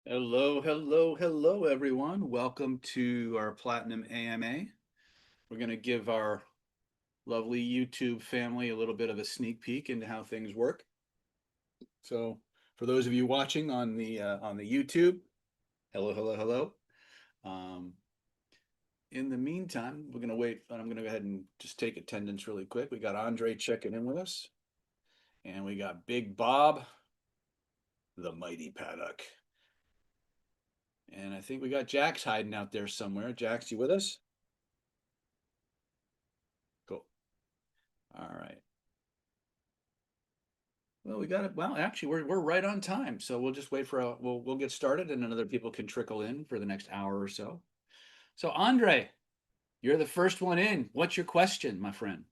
Hello, hello, hello, everyone. Welcome to our Platinum AMA. We're going to give our lovely YouTube family a little bit of a sneak peek into how things work. So, for those of you watching on the YouTube, hello, hello, hello. Um, in the meantime, we're going to wait. I'm going to go ahead and just take attendance really quick. We got Andre checking in with us, and we got Big Bob, the mighty paddock. And I think we got Jax hiding out there somewhere. Jax, you with us? Cool. All right. Well, we got it. Well, actually, we're right on time, so we'll just wait for we'll get started, and then other people can trickle in for the next hour or so. So, Andre, you're the first one in. What's your question, my friend?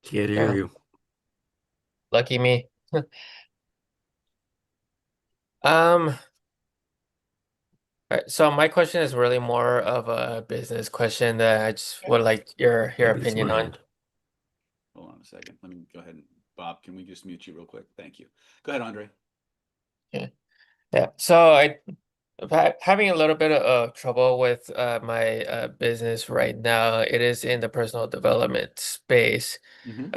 Can't hear Yeah, you. lucky me. Um, alright, so my question is really more of a business question that I just Okay. would like your Maybe it's opinion my on. end. Hold on a second. Let me go ahead and Bob, can we just mute you real quick? Thank you. Go ahead, Andre. Yeah. Yeah. So I'm having a little bit of trouble with my business right now. It is in the personal development space. Hmm.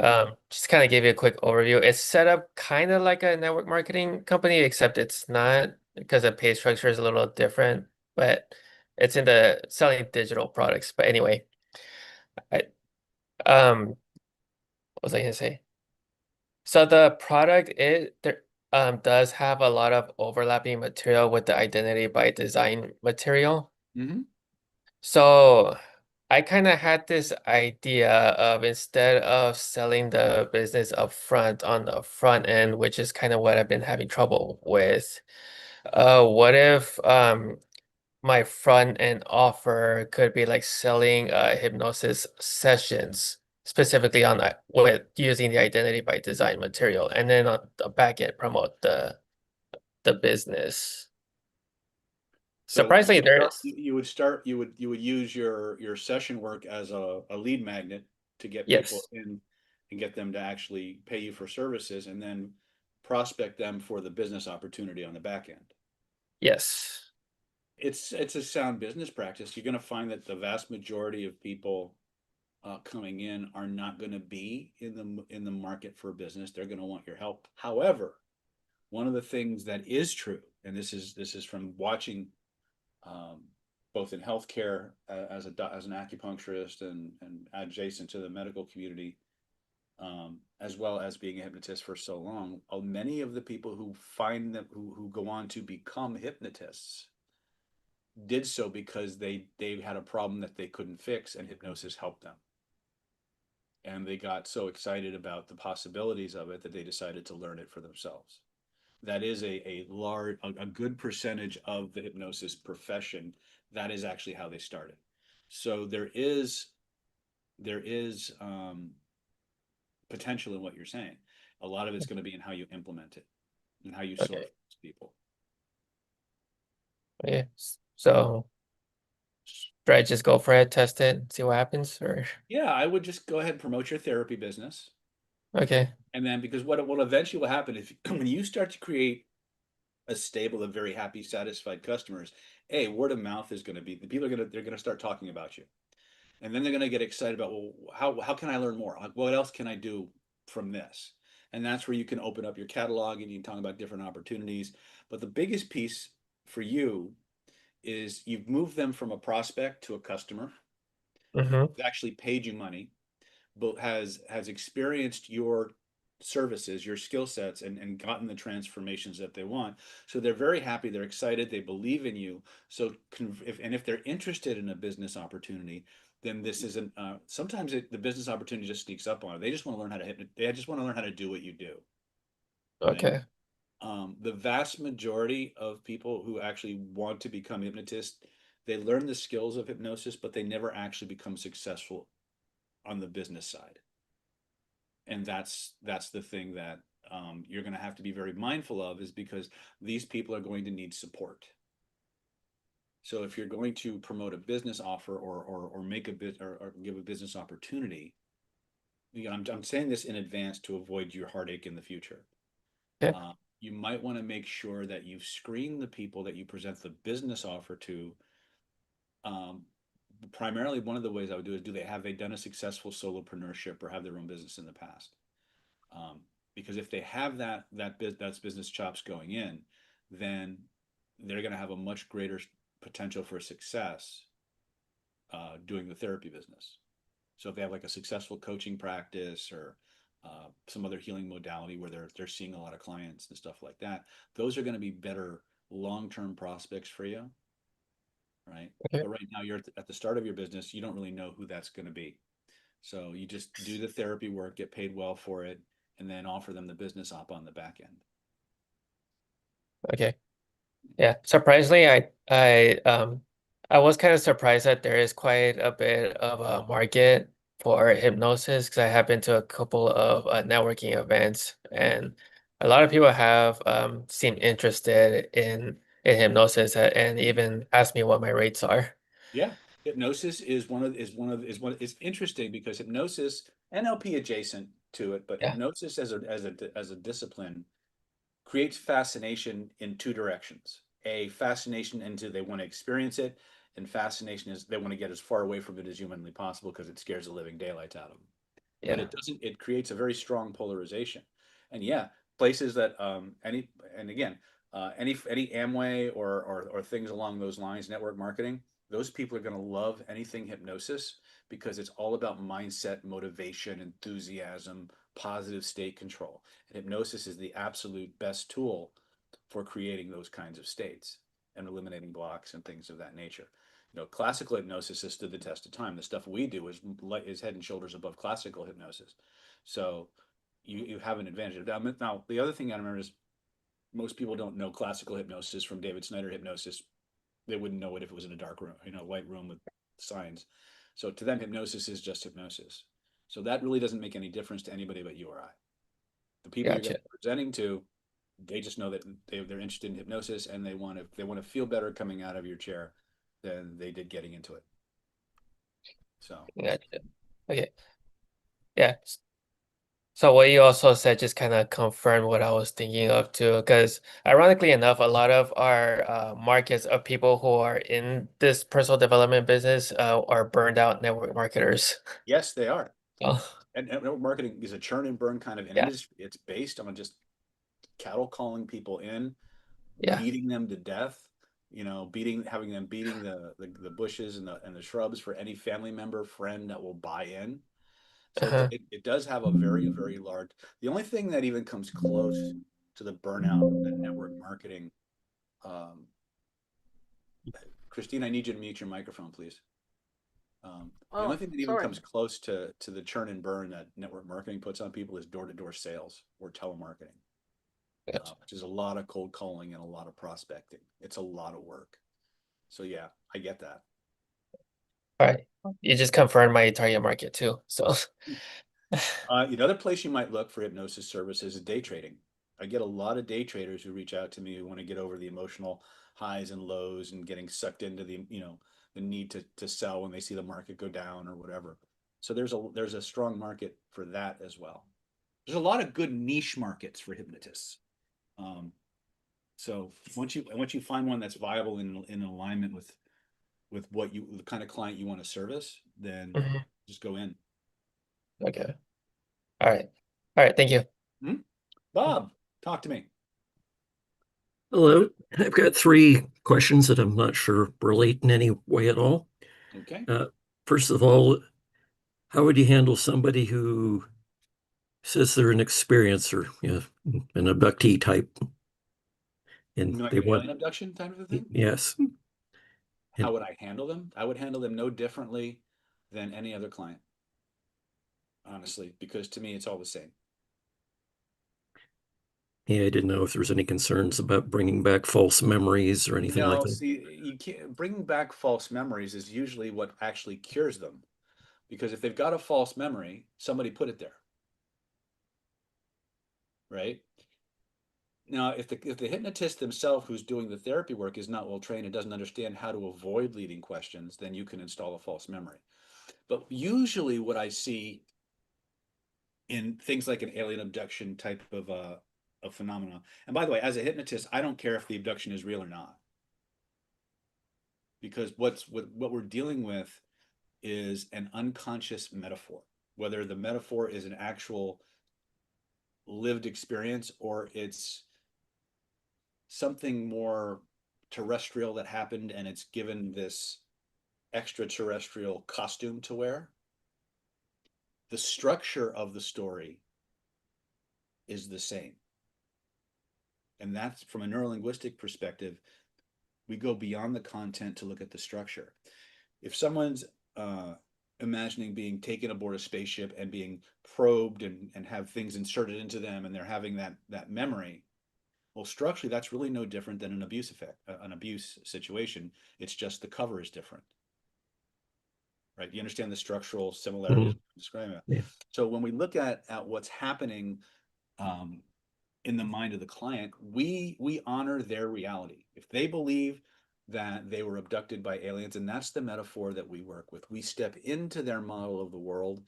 Just kind of give you a quick overview. It's set up kind of like a network marketing company, except it's not because the pay structure is a little different, but it's in the selling digital products. But anyway, I what was I gonna say? So the product it there does have a lot of overlapping material with the identity by design material. Hmm. So I kind of had this idea of instead of selling the business up front on the front end, which is kind of what I've been having trouble with. What if my front end offer could be like selling hypnosis sessions specifically on that with using the identity by design material, and then on the back end promote the business. So Surprisingly, there is. you would use your session work as a lead magnet to get people Yes. in and get them to actually pay you for services, and then prospect them for the business opportunity on the back end. Yes. It's a sound business practice. You're going to find that the vast majority of people coming in are not going to be in the market for business. They're going to want your help. However, one of the things that is true, and this is from watching um, both in healthcare as an acupuncturist and adjacent to the medical community, as well as being a hypnotist for so long. Many of the people who find them who go on to become hypnotists did so because they had a problem that they couldn't fix, and hypnosis helped them. And they got so excited about the possibilities of it that they decided to learn it for themselves. That is a good percentage of the hypnosis profession. That is actually how they started. So there is potential in what you're saying. A lot of it's going to be in how you implement it and how you serve Okay. people. Yeah. So should I just go for it, test it, see what happens, or Yeah, I would just go ahead and promote your therapy business. okay. And then, because what will eventually will happen if when you start to create a stable of very happy, satisfied customers, word of mouth is going to be, the people are going to, they're going to start talking about you. And then they're going to get excited about, well, how can I learn more? Like, what else can I do from this? And that's where you can open up your catalog and you can talk about different opportunities. But the biggest piece for you is you've moved them from a prospect to a customer, Mm-hmm. actually paid you money, but has experienced your services, your skill sets, and gotten the transformations that they want. So they're very happy, they're excited, they believe in you. So if they're interested in a business opportunity, then this isn't sometimes the business opportunity just sneaks up on it. They just want to learn how to they just want to learn how to do what you do, right? Okay. The vast majority of people who actually want to become hypnotists, they learn the skills of hypnosis, but they never actually become successful on the business side. And that's the thing that you're going to have to be very mindful of, is because these people are going to need support. So if you're going to promote a business offer or make a bit or give a business opportunity, I'm saying this in advance to avoid your heartache in the future. Okay. Uh, you might want to make sure that you screen the people that you present the business offer to. Um, Primarily, one of the ways I would do is, have they done a successful solopreneurship or have their own business in the past? Um, because if they have that's business chops going in, then they're going to have a much greater potential for success doing the therapy business. So if they have like a successful coaching practice or some other healing modality where they're seeing a lot of clients and stuff like that, those are going to be better long-term prospects for you, right? Okay. But right now you're at the start of your business, you don't really know who that's going to be. So you just do the therapy work, get paid well for it, and then offer them the business op on the back end. Okay. Yeah. Surprisingly, I was kind of surprised that there is quite a bit of a market for hypnosis because I have been to a couple of networking events, and a lot of people have seemed interested in hypnosis and even asked me what my rates are. Yeah, hypnosis is interesting because hypnosis, NLP adjacent to it, but Yeah. hypnosis as a discipline creates fascination in two directions. A fascination into they want to experience it, and fascination is they want to get as far away from it as humanly possible because it scares the living daylights out of them. But Yeah. it doesn't, it creates a very strong polarization. And yeah, places that and again, any Amway or things along those lines, network marketing, those people are going to love anything hypnosis because it's all about mindset, motivation, enthusiasm, positive state control. And hypnosis is the absolute best tool for creating those kinds of states and eliminating blocks and things of that nature. Classical hypnosis has stood the test of time. The stuff we do is head and shoulders above classical hypnosis. So you have an advantage. Now, the other thing I remember is most people don't know classical hypnosis from David Snyder hypnosis. They wouldn't know it if it was in a dark room, white room with signs. So to them, hypnosis is just hypnosis. So that really doesn't make any difference to anybody but you or I. The people you're going to Gotcha. be presenting to, they just know that they're interested in hypnosis and they want to feel better coming out of your chair than they did getting into it. So Gotcha. Okay. Yeah. So what you also said just kind of confirmed what I was thinking of too, because ironically enough, a lot of our markets of people who are in this personal development business are burned out network marketers. yes, they are. Oh, And network marketing is a churn and burn kind of an yeah, industry. It's based on just cattle calling people in, yeah, beating them to death, having them beating the bushes and the shrubs for any family member, friend that will buy in. So uh-huh. it does have a very, very large. The only thing that even comes close to the burnout that network marketing, um, Christine, I need you to mute your microphone, please. The only Oh, thing that even sorry. comes close to the churn and burn that network marketing puts on people is door-to-door sales or telemarketing, Gotcha. which is a lot of cold calling and a lot of prospecting. It's a lot of work. So yeah, I get that. All right. You just confirmed my target market too. So Another place you might look for hypnosis services is day trading. I get a lot of day traders who reach out to me who want to get over the emotional highs and lows and getting sucked into the need to sell when they see the market go down or whatever. So there's a strong market for that as well. There's a lot of good niche markets for hypnotists. Um, so once you find one that's viable in alignment with the kind of client you want to service, then Mhm. just go in. Okay. All right. All right. Thank you. Hmm? Bob, talk to me. Hello. I've got three questions that I'm not sure relate in any way at all. Okay. Uh, First of all, how would you handle somebody who says they're an experiencer, an abductee type, You and mean like they an want, alien abduction type of a thing? yes, How and would I handle them? I would handle them no differently than any other client, honestly, because to me it's all the same. yeah, I didn't know if there was any concerns about bringing back false memories or anything like No, that. see, you can't bringing back false memories is usually what actually cures them. Because if they've got a false memory, somebody put it there, right? Now, if the hypnotist themselves who's doing the therapy work is not well trained and doesn't understand how to avoid leading questions, then you can install a false memory. But usually what I see in things like an alien abduction type a phenomenon. And by the way, as a hypnotist, I don't care if the abduction is real or not, because what we're dealing with is an unconscious metaphor, whether the metaphor is an actual lived experience or it's something more terrestrial that happened and it's given this extraterrestrial costume to wear. The structure of the story is the same. And that's, from a neurolinguistic perspective, we go beyond the content to look at the structure. If someone's imagining being taken aboard a spaceship and being probed and have things inserted into them and they're having that memory, well, structurally, that's really no different than an abuse situation. It's just the cover is different. Right? You understand the structural similarities I'm describing. Yeah. So when we look at what's happening in the mind of the client, we honor their reality. If they believe that they were abducted by aliens, and that's the metaphor that we work with, we step into their model of the world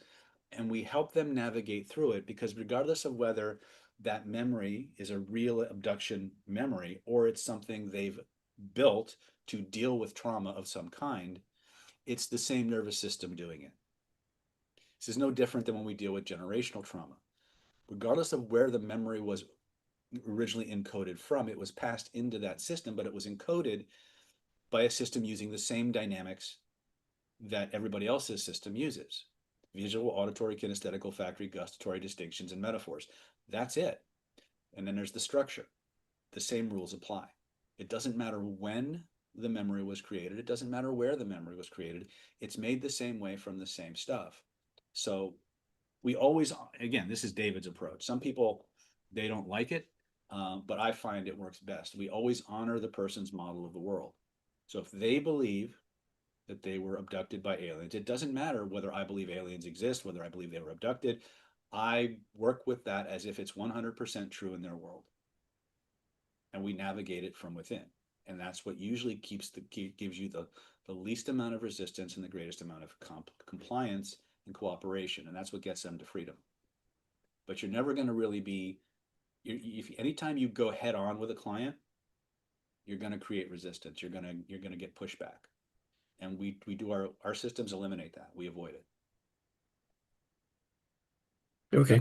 and we help them navigate through it, because regardless of whether that memory is a real abduction memory or it's something they've built to deal with trauma of some kind, it's the same nervous system doing it. This is no different than when we deal with generational trauma. Regardless of where the memory was originally encoded from, it was passed into that system, but it was encoded by a system using the same dynamics that everybody else's system uses: visual, auditory, kinesthetic, olfactory, gustatory distinctions, and metaphors. That's it. And then there's the structure. The same rules apply. It doesn't matter when the memory was created. It doesn't matter where the memory was created. It's made the same way from the same stuff. So we always, again, this is David's approach. Some people, they don't like it, but I find it works best. We always honor the person's model of the world. So if they believe that they were abducted by aliens, it doesn't matter whether I believe aliens exist, whether I believe they were abducted. I work with that as if it's 100% true in their world. And we navigate it from within. And that's what usually gives you the least amount of resistance and the greatest amount of compliance and cooperation. And that's what gets them to freedom. But you're never going to really be, anytime you go head on with a client, you're going to create resistance. You're going to get pushback. And we do our systems eliminate that. We avoid it. Okay.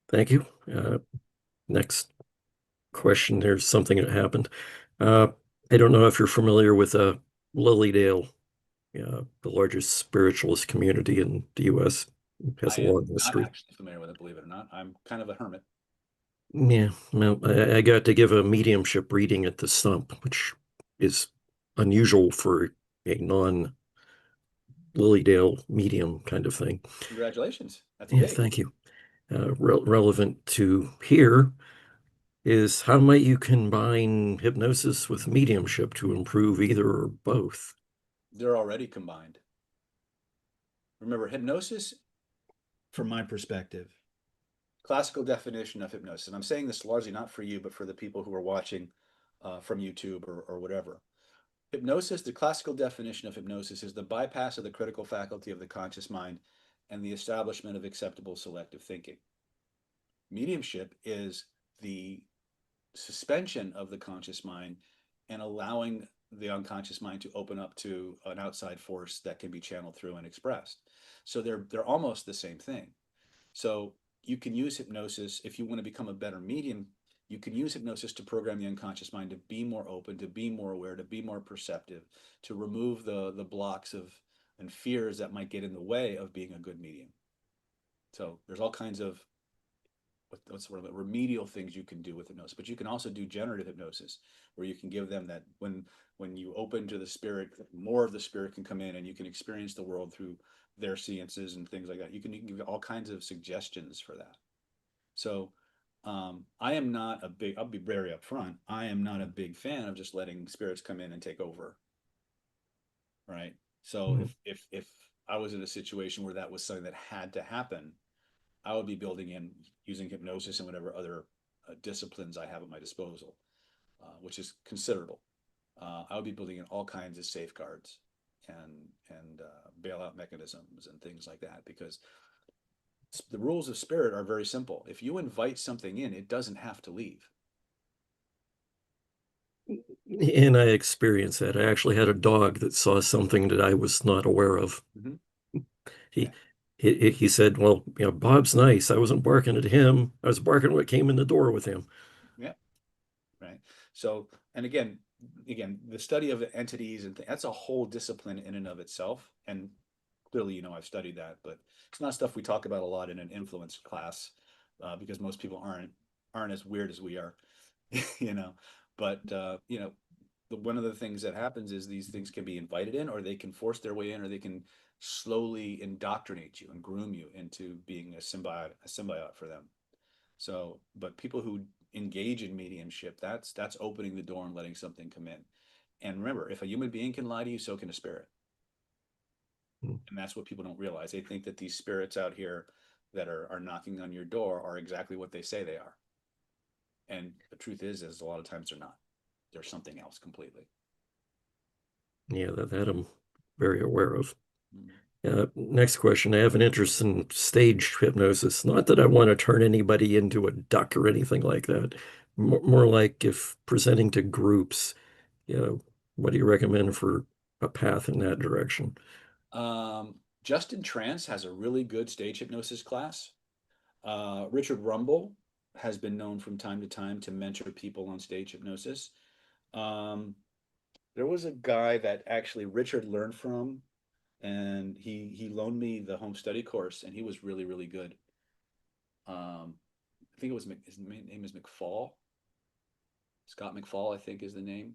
Thank you. Next question. There's something that happened. I don't know if you're familiar with Lilydale, the largest spiritualist community in the U.S. It has a long history. I'm not actually familiar with it, believe it or not. I'm kind of a hermit. Yeah, well, I got to give a mediumship reading at the Stump, which is unusual for a non-Lilydale medium kind of thing. Congratulations. That's Yeah, big. thank you. Relevant to here is, how might you combine hypnosis with mediumship to improve either or both? They're already combined. Remember, hypnosis, from my perspective, classical definition of hypnosis, and I'm saying this largely not for you, but for the people who are watching from YouTube or whatever. Hypnosis, the classical definition of hypnosis, is the bypass of the critical faculty of the conscious mind and the establishment of acceptable selective thinking. Mediumship is the suspension of the conscious mind and allowing the unconscious mind to open up to an outside force that can be channeled through and expressed. So they're almost the same thing. So you can use hypnosis if you want to become a better medium. You can use hypnosis to program the unconscious mind to be more open, to be more aware, to be more perceptive, to remove the blocks and fears that might get in the way of being a good medium. So there's all kinds of what's sort of remedial things you can do with hypnosis, but you can also do generative hypnosis, where you can give them that when you open to the spirit, more of the spirit can come in and you can experience the world through their seances and things like that. You can give all kinds of suggestions for that. So I am not a big, I'll be very upfront, I am not a big fan of just letting spirits come in and take over. Right. So if I was in a situation where that was something that had to happen, I would be building in, using hypnosis and whatever other disciplines I have at my disposal, which is considerable. I would be building in all kinds of safeguards and bailout mechanisms and things like that, because The rules of spirit are very simple. If you invite something in, it doesn't have to leave. And I experienced that. I actually had a dog that saw something that I was not aware of. Mhm. He he said, "Well, Bob's nice. I wasn't barking at him. I was barking what came in the door with him." Yeah. Right. So, and again, the study of entities and that's a whole discipline in and of itself. And clearly, I've studied that, but it's not stuff we talk about a lot in an influence class, because most people aren't as weird as we are, you know. But one of the things that happens is these things can be invited in, or they can force their way in, or they can slowly indoctrinate you and groom you into being a symbiote for them. So, but people who engage in mediumship, that's opening the door and letting something come in. And remember, if a human being can lie to you, so can a spirit. Hmm. And that's what people don't realize. They think that these spirits out here that are knocking on your door are exactly what they say they are. And the truth is a lot of times they're not. They're something else completely. Yeah, that I'm very aware of. Mm-hmm. Next question. I have an interest in stage hypnosis. Not that I want to turn anybody into a duck or anything like that. More like if presenting to groups, what do you recommend for a path in that direction? Justin Trance has a really good stage hypnosis class. Richard Rumble has been known from time to time to mentor people on stage hypnosis. Um, there was a guy that actually Richard learned from, and he loaned me the home study course, and he was really, really good. I think his name is McFall. Scott McFall, I think, is the name.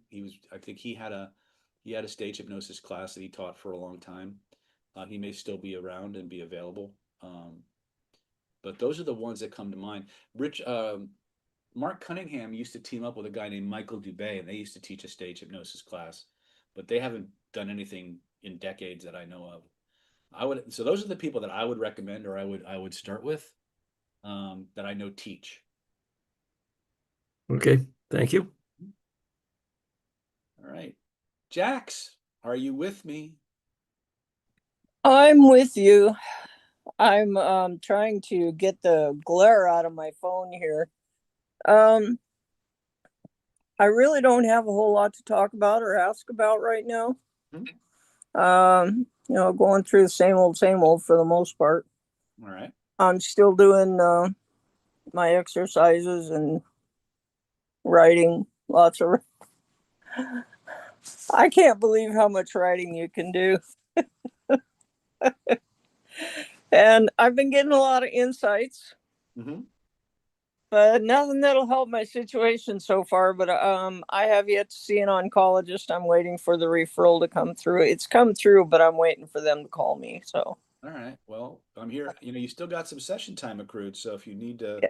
I think he had a stage hypnosis class that he taught for a long time. He may still be around and be available. But those are the ones that come to mind. Mark Cunningham used to team up with a guy named Michael Dubé, and they used to teach a stage hypnosis class, but they haven't done anything in decades that I know of. So those are the people that I would recommend, or I would start with, that I know teach. Okay, thank you. All right, Jax, are you with me? I'm with you. I'm trying to get the glare out of my phone here. I really don't have a whole lot to talk about or ask about right now. Going through the same old for the most part. All right. I'm still doing my exercises and writing lots of. I can't believe how much writing you can do. And I've been getting a lot of insights. Mm-hmm. But nothing that'll help my situation so far. But I have yet to see an oncologist. I'm waiting for the referral to come through. It's come through, but I'm waiting for them to call me. So. All right. Well, I'm here. You still got some session time accrued, so if you need to, Yeah.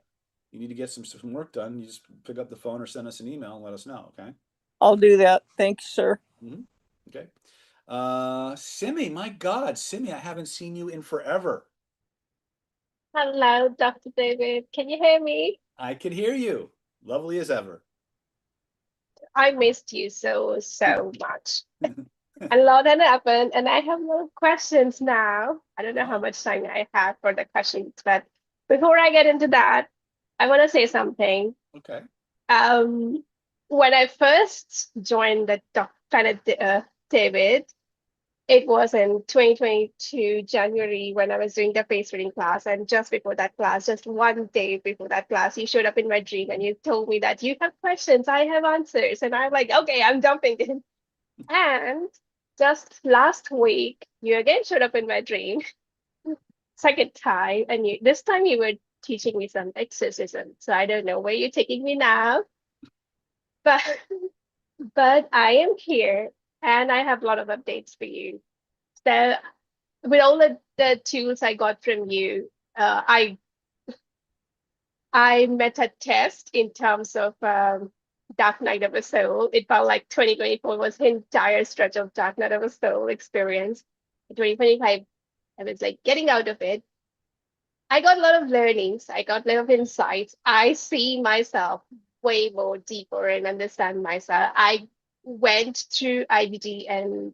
you need to get some work done, you just pick up the phone or send us an email and let us know. Okay. I'll do that. Thank you, sir. Mm-hmm. Okay. Simi, my God, Simi, I haven't seen you in forever. Hello, Dr. David. Can you hear me? I can hear you. Lovely as ever. I missed you so much. A lot had happened, and I have a lot of questions now. I don't know how much time I have for the questions, but before I get into that, I want to say something. Okay. When I first joined the Planet David, it was in 2022 January when I was doing the face reading class, and just before that class, just one day before that class, you showed up in my dream and you told me that you have questions, I have answers, and I'm like, okay, I'm jumping in. And just last week, you again showed up in my dream, second time, and this time you were teaching me some exorcism. So I don't know where you're taking me now, but but I am here and I have a lot of updates for you. So with all the tools I got from you, I met a test in terms of Dark Night of the Soul. It felt like 2024 was the entire stretch of Dark Night of the Soul experience. In 2025, I was like getting out of it. I got a lot of learnings. I got a lot of insights. I see myself way more deeper and understand myself. I went through IBD and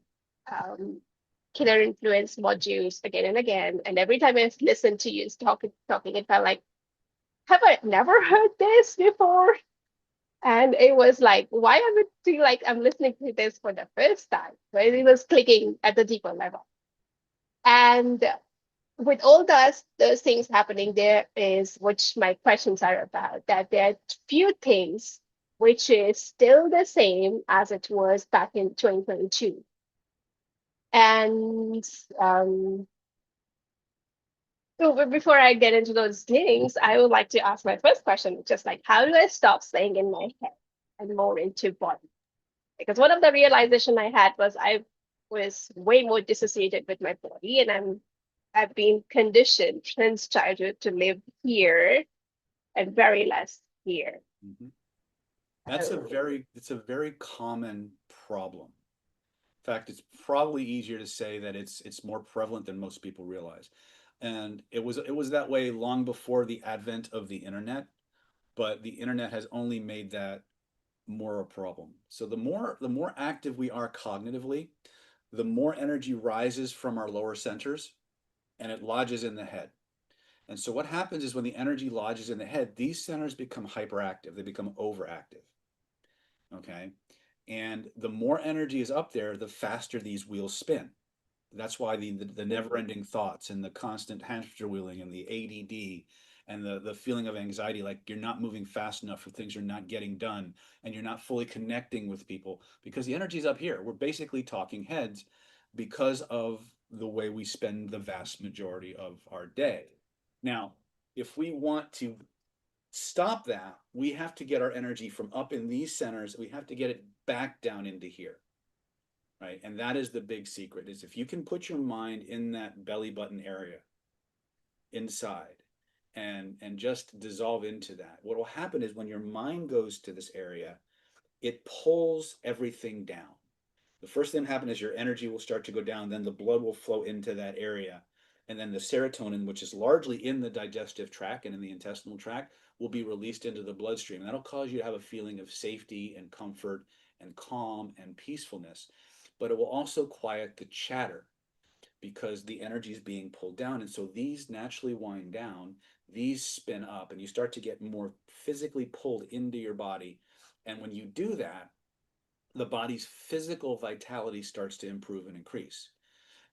Killer Influence modules again and again. And every time I listened to you talking, it felt like, have I never heard this before? And it was like, why am I feel like I'm listening to this for the first time? But it was clicking at the deeper level. And with all those things happening, there is, which my questions are about, that there are few things which is still the same as it was back in 2022. And so before I get into those things, I would like to ask my first question, just like, how do I stop staying in my head and more into body? Because one of the realization I had was I was way more dissociated with my body, and I've been conditioned since childhood to live here and very less here. Mhm. That's it's a very common problem. In fact, it's probably easier to say that it's more prevalent than most people realize. And it was that way long before the advent of the internet, but the internet has only made that more a problem. So the more active we are cognitively, the more energy rises from our lower centers and it lodges in the head. And so what happens is when the energy lodges in the head, these centers become hyperactive, they become overactive. Okay. And the more energy is up there, the faster these wheels spin. That's why the never-ending thoughts and the constant hamster wheeling and the ADD and the feeling of anxiety, like you're not moving fast enough, or things are not getting done, and you're not fully connecting with people because the energy's up here. We're basically talking heads because of the way we spend the vast majority of our day. Now, if we want to stop that, we have to get our energy from up in these centers, we have to get it back down into here. Right. And that is the big secret, is if you can put your mind in that belly button area inside and just dissolve into that, what will happen is when your mind goes to this area, it pulls everything down. The first thing that happens is your energy will start to go down, then the blood will flow into that area. And then the serotonin, which is largely in the digestive tract and in the intestinal tract, will be released into the bloodstream. And that'll cause you to have a feeling of safety and comfort and calm and peacefulness. But it will also quiet the chatter because the energy is being pulled down. And so these naturally wind down, these spin up, and you start to get more physically pulled into your body. And when you do that, the body's physical vitality starts to improve and increase.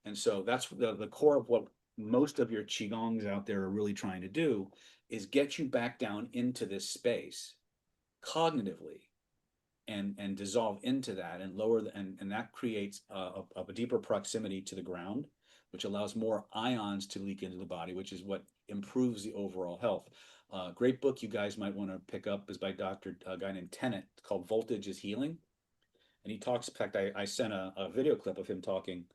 And so that's the core of what most of your qigongs out there are really trying to do, is get you back down into this space cognitively and dissolve into that and lower and that creates a deeper proximity to the ground, which allows more ions to leak into the body, which is what improves the overall health. Great book you guys might want to pick up is by a guy named Tennant, called Voltage is Healing. And he talks, in fact, I sent a video clip of him talking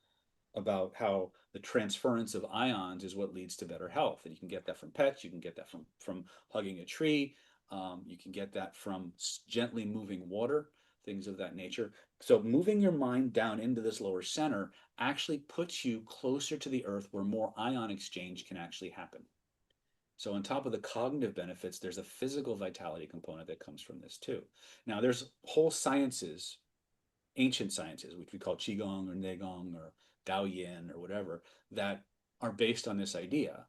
about how the transference of ions is what leads to better health. And you can get that from pets, you can get that from hugging a tree, you can get that from gently moving water, things of that nature. So moving your mind down into this lower center actually puts you closer to the earth, where more ion exchange can actually happen. So on top of the cognitive benefits, there's a physical vitality component that comes from this too. Now there's whole sciences, ancient sciences, which we call Qigong or Neigong or Daoyin or whatever, that are based on this idea.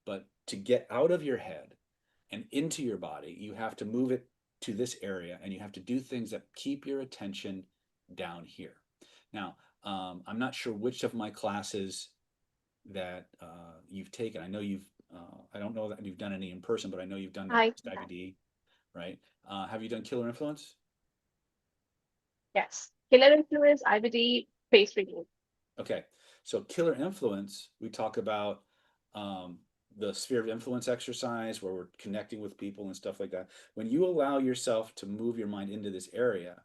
But to get out of your head and into your body, you have to move it to this area, and you have to do things that keep your attention down here. Now, I'm not sure which of my classes that you've taken. I know I don't know that you've done any in person, but I know you've done IBD, right? Have you done Killer Influence? Yes. Killer Influence, IBD, face reading. Okay, so Killer Influence, we talk about the sphere of influence exercise, where we're connecting with people and stuff like that. When you allow yourself to move your mind into this area,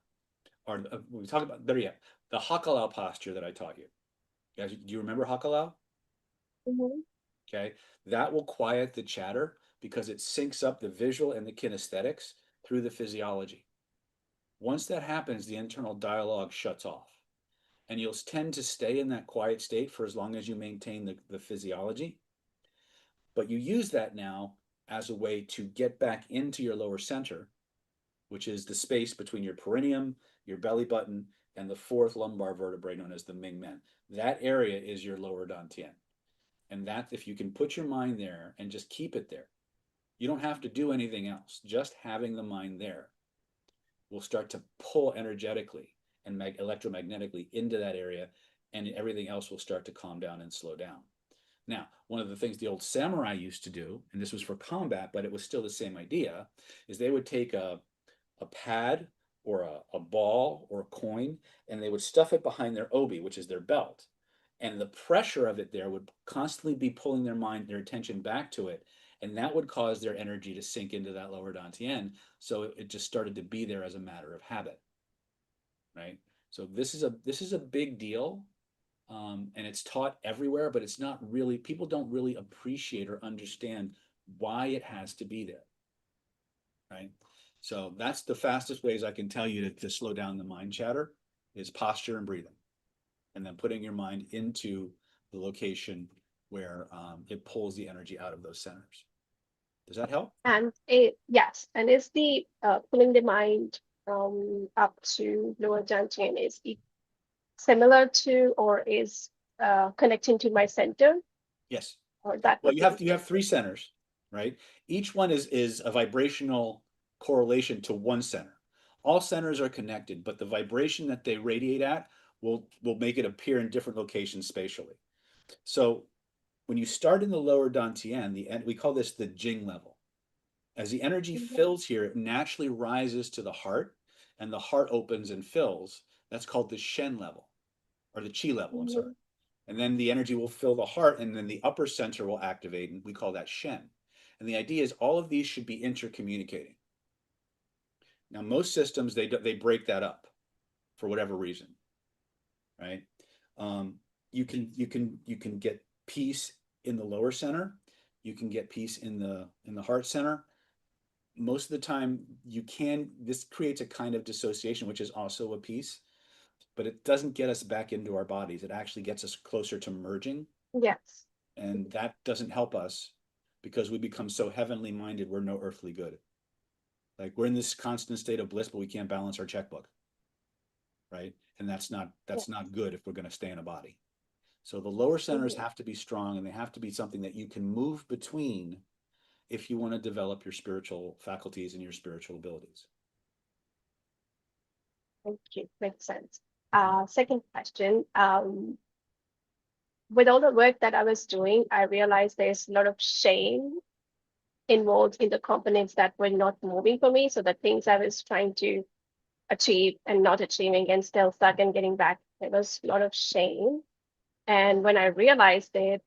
or we talk about, better yet, the hakalau posture that I taught you. Guys, do you remember hakalau? Mm-hmm. Okay, that will quiet the chatter because it syncs up the visual and the kinesthetics through the physiology. Once that happens, the internal dialogue shuts off. And you'll tend to stay in that quiet state for as long as you maintain the physiology. But you use that now as a way to get back into your lower center, which is the space between your perineum, your belly button, and the fourth lumbar vertebrae known as the Mingmen. That area is your lower Dantian. And that, if you can put your mind there and just keep it there, you don't have to do anything else. Just having the mind there will start to pull energetically and electromagnetically into that area, and everything else will start to calm down and slow down. Now, one of the things the old samurai used to do, and this was for combat, but it was still the same idea, is they would take a pad or a ball or a coin, and they would stuff it behind their obi, which is their belt. And the pressure of it there would constantly be pulling their mind, their attention back to it. And that would cause their energy to sink into that lower Dantian. So it just started to be there as a matter of habit. Right? So this is a big deal. And it's taught everywhere, but it's not really, people don't really appreciate or understand why it has to be there. Right? So that's the fastest ways I can tell you to slow down the mind chatter is posture and breathing. And then putting your mind into the location where it pulls the energy out of those centers. Does that help? And yes, and is the pulling the mind up to lower Dantian, is it similar to or is connecting to my center? Yes. Or that Well, would you have three centers, right? Each one is a vibrational correlation to one center. All centers are connected, but the vibration that they radiate at will make it appear in different locations spatially. So when you start in the lower Dantian, we call this the Jing level. As the energy fills here, it naturally rises to the heart, and the heart opens and fills. That's called the Shen level, or the Qi level, I'm sorry. And then the energy will fill the heart, and then the upper center will activate, and we call that Shen. And the idea is all of these should be intercommunicating. Now, most systems, they break that up for whatever reason, right? You can get peace in the lower center. You can get peace in the heart center. Most of the time this creates a kind of dissociation, which is also a peace, but it doesn't get us back into our bodies. It actually gets us closer to merging. Yes. And that doesn't help us because we become so heavenly minded, we're no earthly good. Like we're in this constant state of bliss, but we can't balance our checkbook. Right? And that's not good if we're going to stay in a body. So the lower centers have to be strong, and they have to be something that you can move between if you want to develop your spiritual faculties and your spiritual abilities. Thank you. Makes sense. Second question. With all the work that I was doing, I realized there's a lot of shame involved in the components that were not moving for me. So the things I was trying to achieve and not achieving and still stuck and getting back, there was a lot of shame. And when I realized it,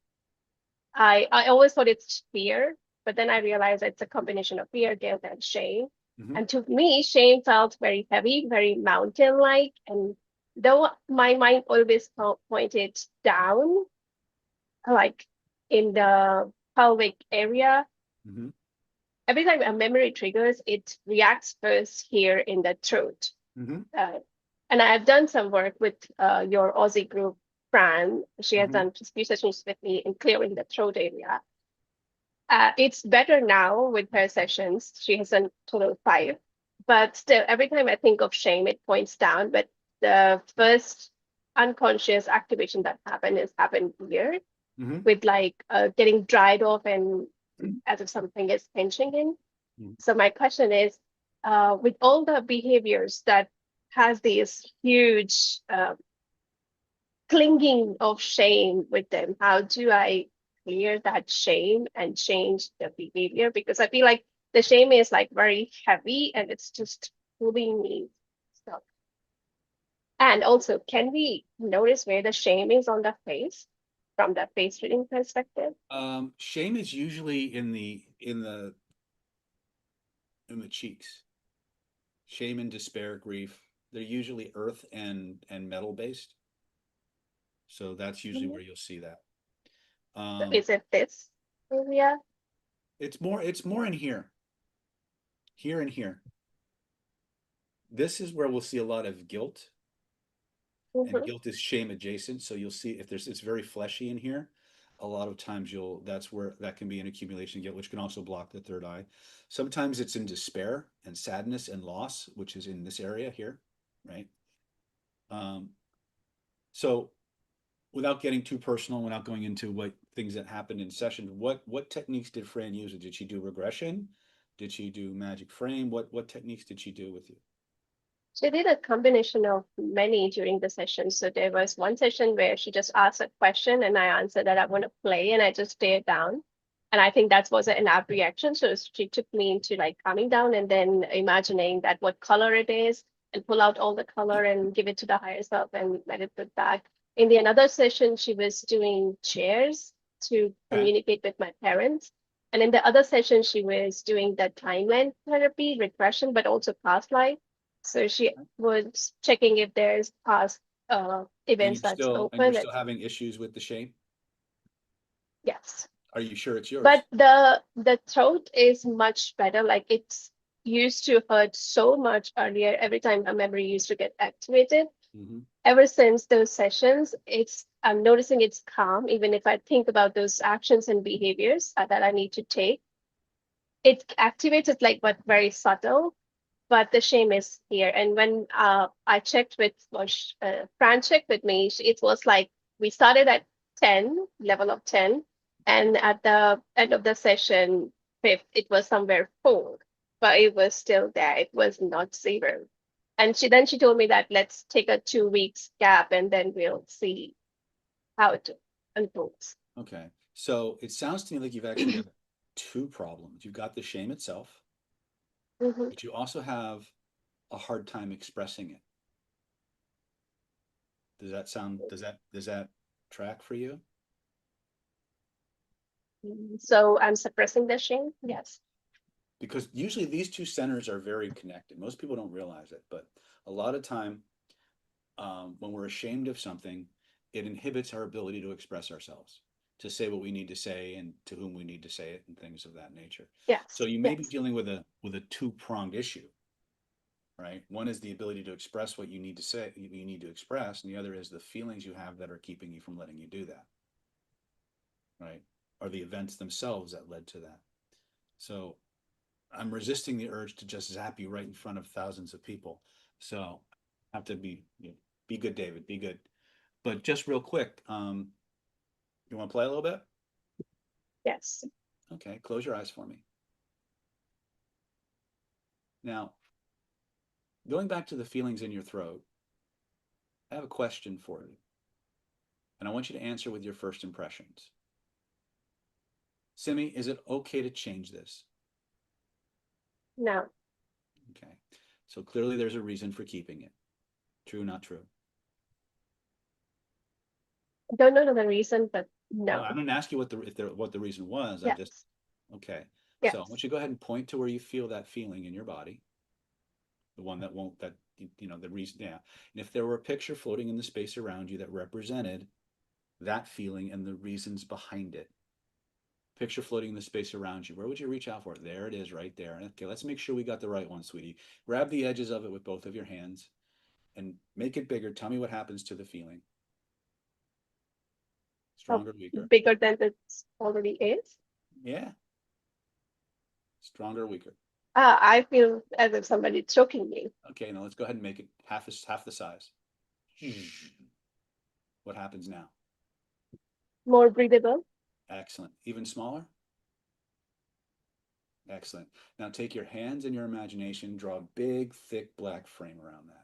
I always thought it's fear, but then I realized it's a combination of fear, guilt, and shame. And to me, shame felt very heavy, very mountain-like. And though my mind always pointed down, like in the pelvic area, every time a memory triggers, it reacts first here in the throat. And I've done some work with your Aussie group, Fran. She has done a few sessions with me in clearing the throat area. It's better now with her sessions. She has done total 5. But still, every time I think of shame, it points down. But the first unconscious activation that happened here with like getting dried off and as if something is pinching in. So my question is, with all the behaviors that has these huge clinging of shame with them, how do I clear that shame and change the behavior? Because I feel like the shame is like very heavy and it's just pulling me stuck. And also, can we notice where the shame is on the face from the face reading perspective? Shame is usually in the cheeks. Shame and despair, grief, they're usually earth and metal based. So that's usually where you'll see that. So is it this area? It's more in here. Here and here. This is where we'll see a lot of guilt. And guilt is shame adjacent. So you'll see if it's very fleshy in here. A lot of times that's where that can be an accumulation of guilt, which can also block the third eye. Sometimes it's in despair and sadness and loss, which is in this area here, right? So without getting too personal, without going into what things that happened in session, what techniques did Fran use? Did she do regression? Did she do magic frame? What techniques did she do with you? She did a combination of many during the session. So there was one session where she just asked a question and I answered that I want to play and I just stared down. And I think that was an apt reaction. So she took me into like calming down and then imagining that what color it is and pull out all the color and give it to the higher self and let it put back. In the another session, she was doing chairs to communicate with my parents. And in the other session, she was doing the timeline therapy, regression, but also past life. So she was checking if there's past events that's And open. you're still having issues with the shame? Yes. Are you sure it's yours? But the throat is much better. Like it's used to hurt so much earlier. Every time a memory used to get activated. Ever since those sessions, I'm noticing it's calm. Even if I think about those actions and behaviors that I need to take, it activates it like but very subtle. But the shame is here. And when I checked with Fran checked with me, it was like we started at 10, level of 10, and at the end of the session, fifth, it was somewhere 4, but it was still there. It was not 0. And she told me that let's take a 2 weeks gap and then we'll see how it unfolds. Okay. So it sounds to me like you've actually got 2 problems. You've got the shame itself, but you also have a hard time expressing it. Does that track for you? So I'm suppressing the shame? Yes. Because usually these 2 centers are very connected. Most people don't realize it, but a lot of time when we're ashamed of something, it inhibits our ability to express ourselves, to say what we need to say and to whom we need to say it and things of that nature. Yes. So you may be dealing with a 2-pronged issue, right? One is the ability to express what you need to say, you need to express, and the other is the feelings you have that are keeping you from letting you do that, right? Or the events themselves that led to that. So I'm resisting the urge to just zap you right in front of thousands of people. So I have to be good, David, be good. But just real quick, you want to play a little bit? Yes. Okay, close your eyes for me. Now, going back to the feelings in your throat, I have a question for you. And I want you to answer with your first impressions. Simi, is it okay to change this? No. Okay. So clearly there's a reason for keeping it. True, not true? I don't know the reason, but no. I didn't ask you what the reason was. Yes. I just okay. Yes. So I want you to go ahead and point to where you feel that feeling in your body. The one that won't the reason, yeah. And if there were a picture floating in the space around you that represented that feeling and the reasons behind it. Picture floating in the space around you. Where would you reach out for it? There it is, right there. Okay, let's make sure we got the right one, sweetie. Grab the edges of it with both of your hands and make it bigger. Tell me what happens to the feeling. Stronger, weaker? Bigger than it already is? Yeah. Stronger, weaker? I feel as if somebody's choking me. Okay, now let's go ahead and make it half the size. What happens now? More breathable. Excellent. Even smaller? Excellent. Now take your hands and your imagination, draw a big, thick black frame around that.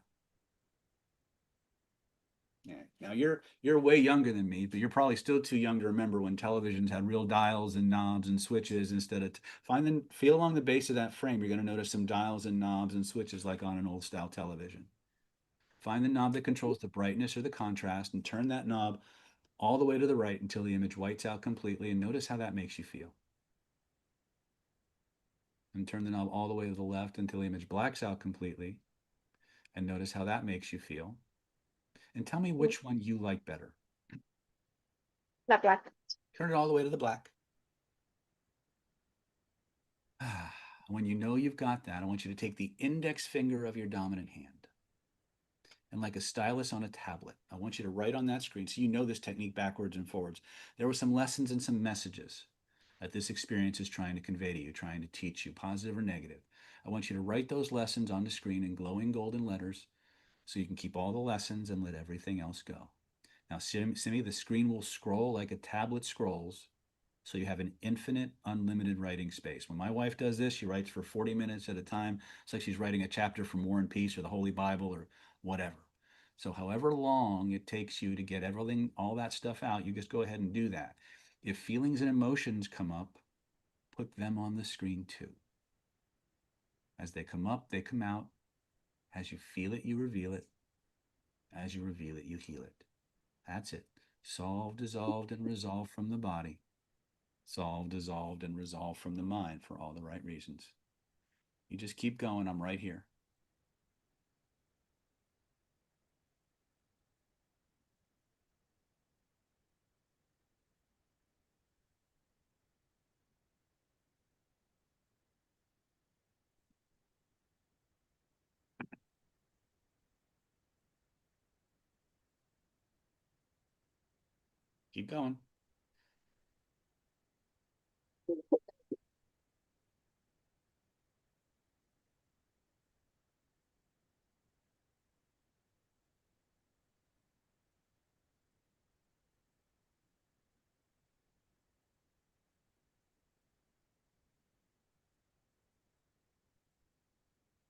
Yeah. Now you're way younger than me, but you're probably still too young to remember when televisions had real dials and knobs and switches instead of feel along the base of that frame. You're going to notice some dials and knobs and switches like on an old style television. Find the knob that controls the brightness or the contrast and turn that knob all the way to the right until the image whites out completely, and notice how that makes you feel. And turn the knob all the way to the left until the image blacks out completely, and notice how that makes you feel. And tell me which one you like better. The black. Turn it all the way to the black. When you know you've got that, I want you to take the index finger of your dominant hand and like a stylus on a tablet, I want you to write on that screen so you know this technique backwards and forwards. There were some lessons and some messages that this experience is trying to convey to you, trying to teach you, positive or negative. I want you to write those lessons on the screen in glowing golden letters so you can keep all the lessons and let everything else go. Now, Simi, the screen will scroll like a tablet scrolls, so you have an infinite, unlimited writing space. When my wife does this, she writes for 40 minutes at a time. It's like she's writing a chapter from War and Peace or the Holy Bible or whatever. So however long it takes you to get everything, all that stuff out, you just go ahead and do that. If feelings and emotions come up, put them on the screen too. As they come up, they come out. As you feel it, you reveal it. As you reveal it, you heal it. That's it. Solve, dissolved, and resolved from the body. Solve, dissolved, and resolved from the mind for all the right reasons. You just keep going. I'm right here. Keep going.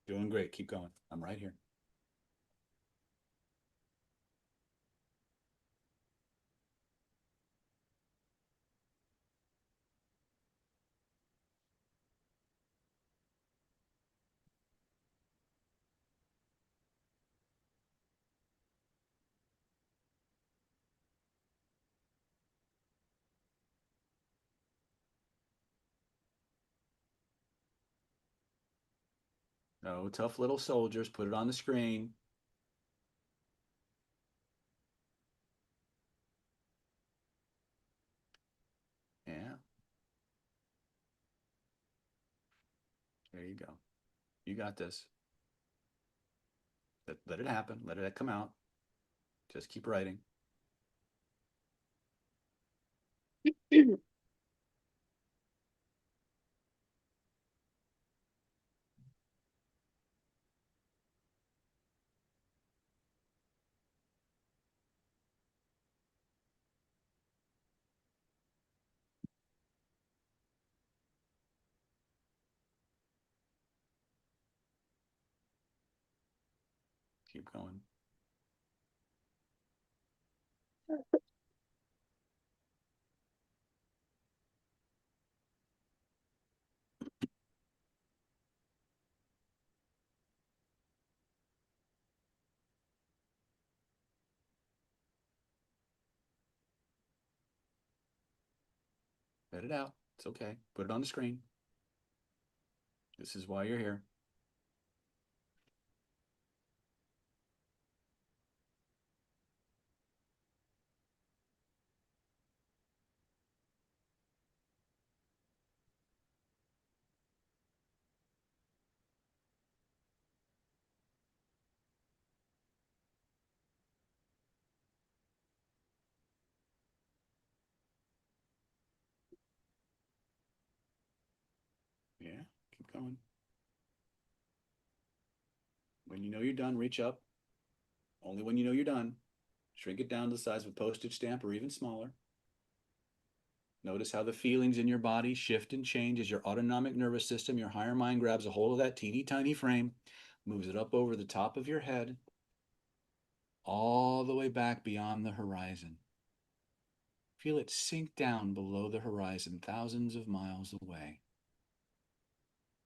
Doing great. Keep going. I'm right here. No, tough little soldiers. Put it on the screen. Yeah. There you go. You got this. Let it happen. Let it come out. Just keep writing. Keep going. Let it out. It's okay. Put it on the screen. This is why you're here. Yeah. Keep going. When you know you're done, reach up. Only when you know you're done. Shrink it down to the size of a postage stamp or even smaller. Notice how the feelings in your body shift and change as your autonomic nervous system, your higher mind, grabs a hold of that teeny tiny frame, moves it up over the top of your head, all the way back beyond the horizon. Feel it sink down below the horizon, thousands of miles away.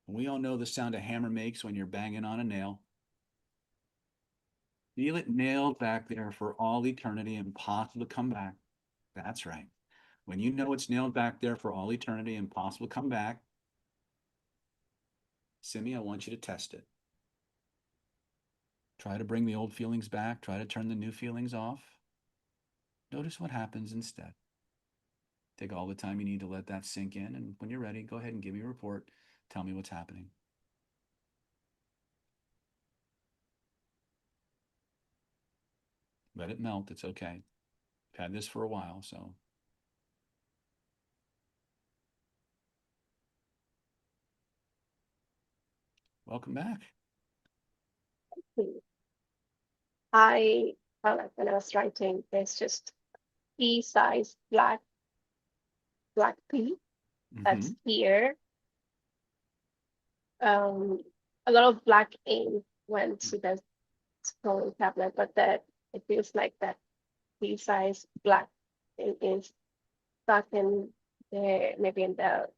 And we all know the sound a hammer makes when you're banging on a nail. Feel it nailed back there for all eternity, impossible to come back. That's right. When you know it's nailed back there for all eternity, impossible to come back, Simi, I want you to test it. Try to bring the old feelings back. Try to turn the new feelings off. Notice what happens instead. Take all the time you need to let that sink in. And when you're ready, go ahead and give me a report. Tell me what's happening. Let it melt. It's okay. I've had this for a while, so. Welcome back. I felt like when I was writing, there's just pea-sized black pea that's Mhm. here. A lot of black ink went to the scrolling tablet, but that it feels like that pea-sized black ink is stuck in the maybe in the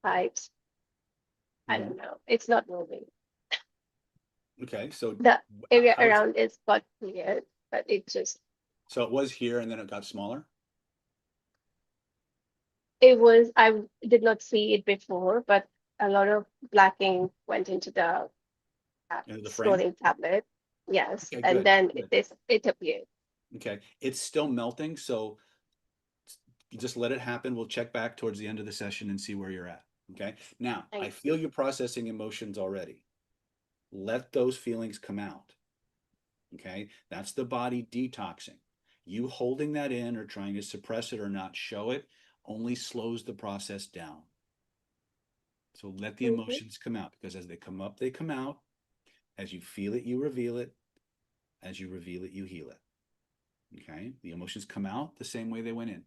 pipes. I Mhm. don't know. It's not moving. Okay, so The area how's around is got cleared, but it just so it was here and then it got smaller? it was I did not see it before, but a lot of black ink went into the Into the frame? scrolling tablet. Yes, Okay, and good, then good. it appeared. Okay, it's still melting, so you just let it happen. We'll check back towards the end of the session and see where you're at. Okay, now I Thank feel you processing emotions already. Let those feelings come out. Okay, that's the body detoxing. You holding that in or trying to suppress it or not show it only slows the process down. So let the you. emotions come out, because as they come up, they come out. As you feel it, you reveal it. As you reveal it, you heal it. Okay, the emotions come out the same way they went in.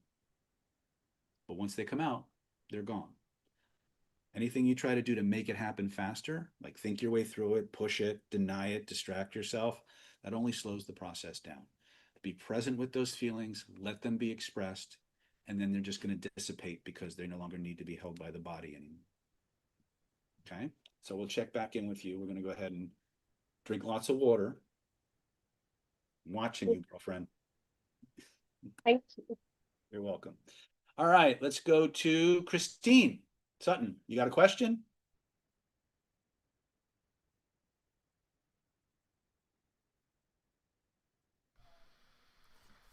But once they come out, they're gone. Anything you try to do to make it happen faster, like think your way through it, push it, deny it, distract yourself, that only slows the process down. Be present with those feelings, let them be expressed, and then they're just going to dissipate because they no longer need to be held by the body anymore. Okay, so we'll check back in with you. We're going to go ahead and drink lots of water. I'm watching you, girlfriend. Thank you. You're welcome. All right, let's go to Christine Sutton. You got a question?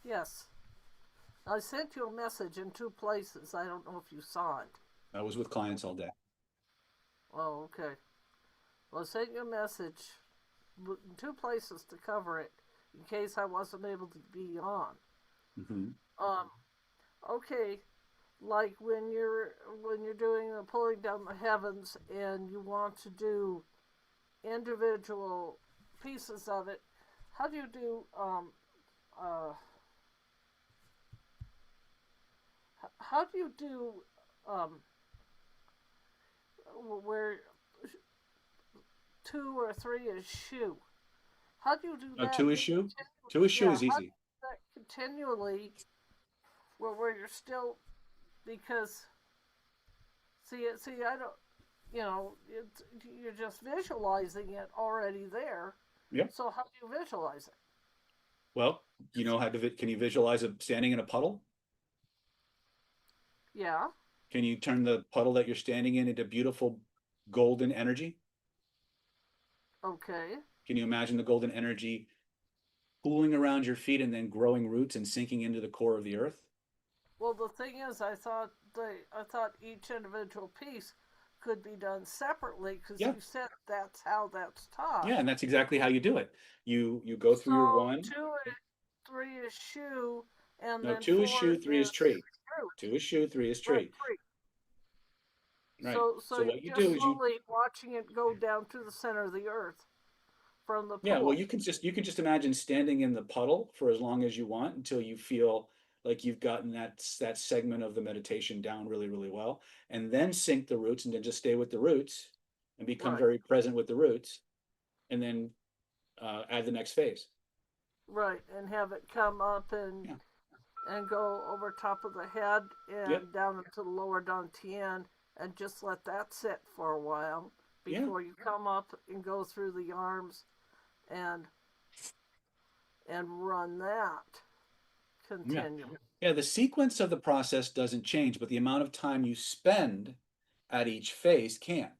Yes. I sent you a message in 2 places. I don't know if you saw it. I was with clients all day. Oh, okay. Well, I sent you a message in 2 places to cover it in case I wasn't able to be on. Mm-hmm. Um, okay, like when you're doing the pulling down the heavens and you want to do individual pieces of it, how do you do how do you do um where 2 or 3 is shoe? How do you do Oh, that? two issue? Two issue Yeah, is how do easy. you do that continually where you're still because see I don't you're just visualizing it already there. Yep. So how do you visualize it? Well, you know how to, can you visualize it standing in a puddle? Yeah. Can you turn the puddle that you're standing in into beautiful golden energy? Okay. Can you imagine the golden energy pooling around your feet and then growing roots and sinking into the core of the earth? Well, the thing is, I thought each individual piece could be done separately because Yeah. you said that's how that's taught. Yeah, and that's exactly how you do it. You go through your So one. 2 is 3 is shoe, and No, then two is 4 shoe, three is is tree. fruit. Two is shoe, three is Right, tree. 3. Right. So So you're what you just do is you, slowly watching it go down to the center of the earth from the yeah, well, pool. you can just imagine standing in the puddle for as long as you want until you feel like you've gotten that segment of the meditation down really, really well, and then sink the roots and then just stay with the roots and become Right, very present with the roots, and then add the next phase. right, and have it come up Yeah. and go over top of the head Yep. and down into the lower dantian and just let that sit for a while Yeah. before you come up and go through the arms and run that Yeah. continually. Yeah. The sequence of the process doesn't change, but the amount of time you spend at each phase can,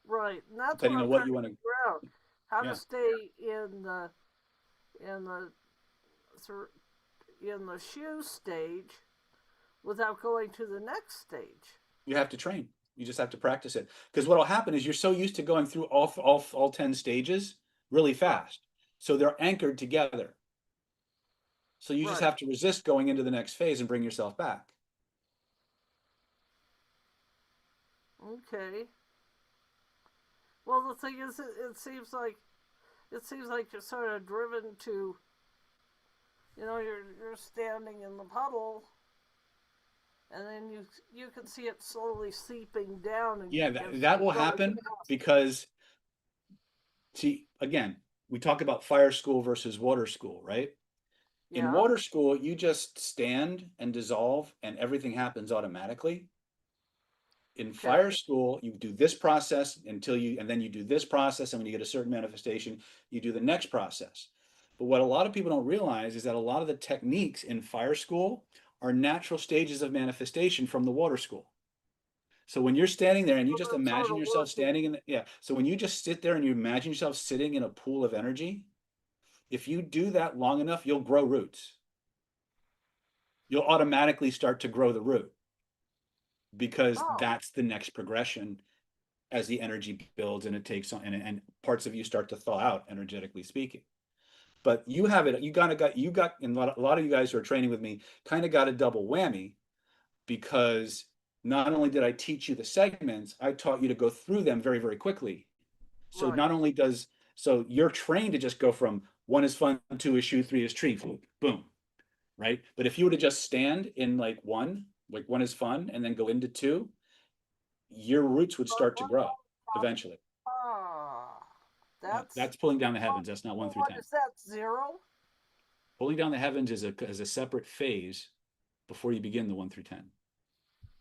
Right, and that's what depending I'm on what trying you to want to. figure out. How to Yeah. stay in the in the shoe stage without going to the next stage. You have to train. You just have to practice it. Because what will happen is you're so used to going through all 10 stages really Right, fast. So they're anchored together. So you just right. have to resist going into the next phase and bring yourself back. Okay. Well, the thing is, it seems like it seems like you're sort of driven to, you're standing in the puddle, and then you can see it slowly seeping down. And Yeah, that will happen because, see, again, we talk about fire school versus water school, right? In Yeah. water school, you just stand and dissolve and everything happens automatically. In fire school, you do this process and then you do this process, and when you get a certain manifestation, you do the next process. But what a lot of people don't realize is that a lot of the techniques in fire school are natural stages of manifestation from the water school. So when you're standing there and you just imagine yourself standing in so when you just sit there and you imagine yourself sitting in a pool of energy, if you do that long enough, you'll grow roots. You'll automatically start to grow the root, because that's the next progression as the energy builds and it takes on, and parts of you start to thaw out, energetically speaking. But you have it, and a lot of you guys who are training with me kind of got a double whammy, because not only did I teach you the segments, I taught you to go through them very, very quickly. So not only so you're trained to just go from 1 is fun, 2 is shoe, 3 is tree, boom, right? But if you were to just stand in like 1 is fun, and then go into 2, your roots would start to grow eventually. That's pulling down the heavens. That's not 1 through 10. What is that, 0? Pulling down the heavens is a separate phase before you begin the 1 through 10.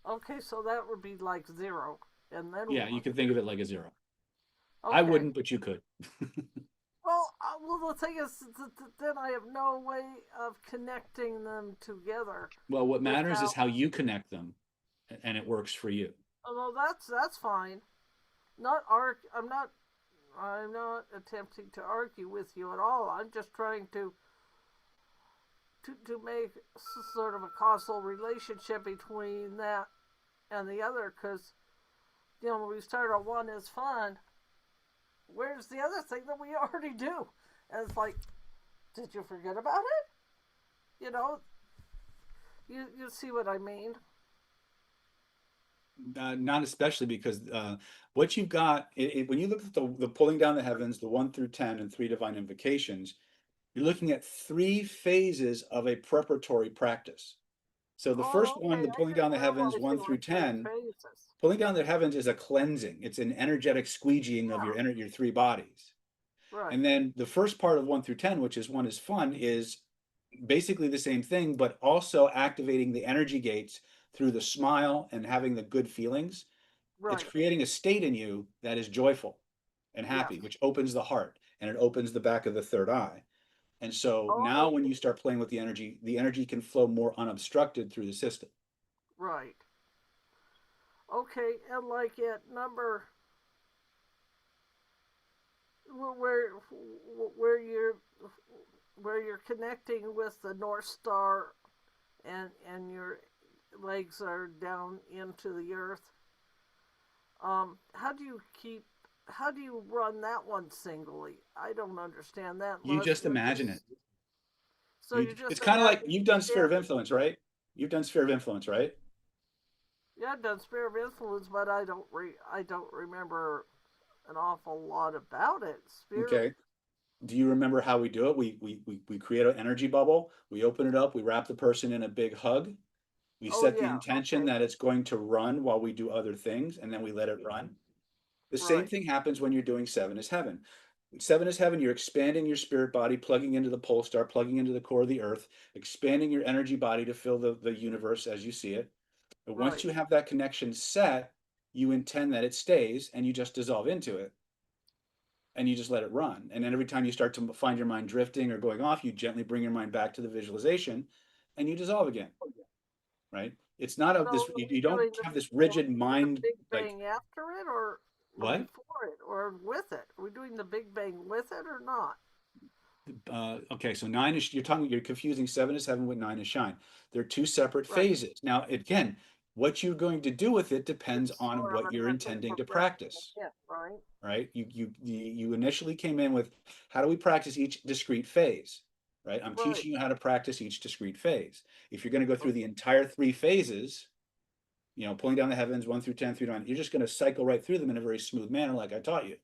Okay, so that would be like 0, and then you can think of it like a 0. Okay. I wouldn't, but you could. Well, the thing is, then I have no way of connecting them together. Well, what matters is how you connect them, and it works for you. Although that's fine. I'm not attempting to argue with you at all. I'm just trying to make sort of a causal relationship between that and the other, because when we start on 1 is fun, where's the other thing that we already do? And it's like, did you forget about it? You see what I mean? Not especially, because what you've got, when you look at the pulling down the heavens, the 1 through 10 and 3 divine invocations, you're looking at 3 phases of a preparatory practice. So the first one, the pulling down the heavens, 1 through 10, pulling down the heavens is a cleansing. It's an energetic squeegeeing of your 3 bodies. Right. And then the first part of 1 through 10, which is 1 is fun, is basically the same thing, but also activating the energy gates through the smile and having the good feelings. Right. It's creating a state in you that is joyful and happy, which opens the heart, and it opens the back of the third eye. And so now when you start playing with the energy can flow more unobstructed through the system. Right. Okay, and like at number where you're connecting with the North Star, and your legs are down into the earth. How do you run that one singly? I don't understand that. You just imagine it. So it's kind of like, you've done Sphere of Influence, right? You've done Sphere of Influence, right? Yeah, I've done Sphere of Influence, but I don't remember an awful lot about it. Okay. Do you remember how we do it? We create an energy bubble. We open it up. We wrap the person in a big hug. We set the intention that it's going to run while we do other things, and then we let it run. The same thing happens when you're doing 7 is Heaven. 7 is Heaven, you're expanding your spirit body, plugging into the pole star, plugging into the core of the earth, expanding your energy body to fill the universe as you see it. But once you have that connection set, you intend that it stays, and you just dissolve into it. And you just let it run. And then every time you start to find your mind drifting or going off, you gently bring your mind back to the visualization, and you dissolve again. Right? It's not you don't have this rigid mind. Big Bang after it, or what? Before it, or with it? Are we doing the Big Bang with it or not? Okay, so 9 is, you're confusing 7 is Heaven with 9 is Shine. They're 2 separate phases. Now, again, what you're going to do with it depends on what you're intending to practice. Right? You initially came in with, how do we practice each discrete phase? Right? I'm teaching you how to practice each discrete phase. If you're going to go through the entire 3 phases, you know, pulling down the heavens, 1 through 10 through 9, you're just going to cycle right through them in a very smooth manner, like I taught you.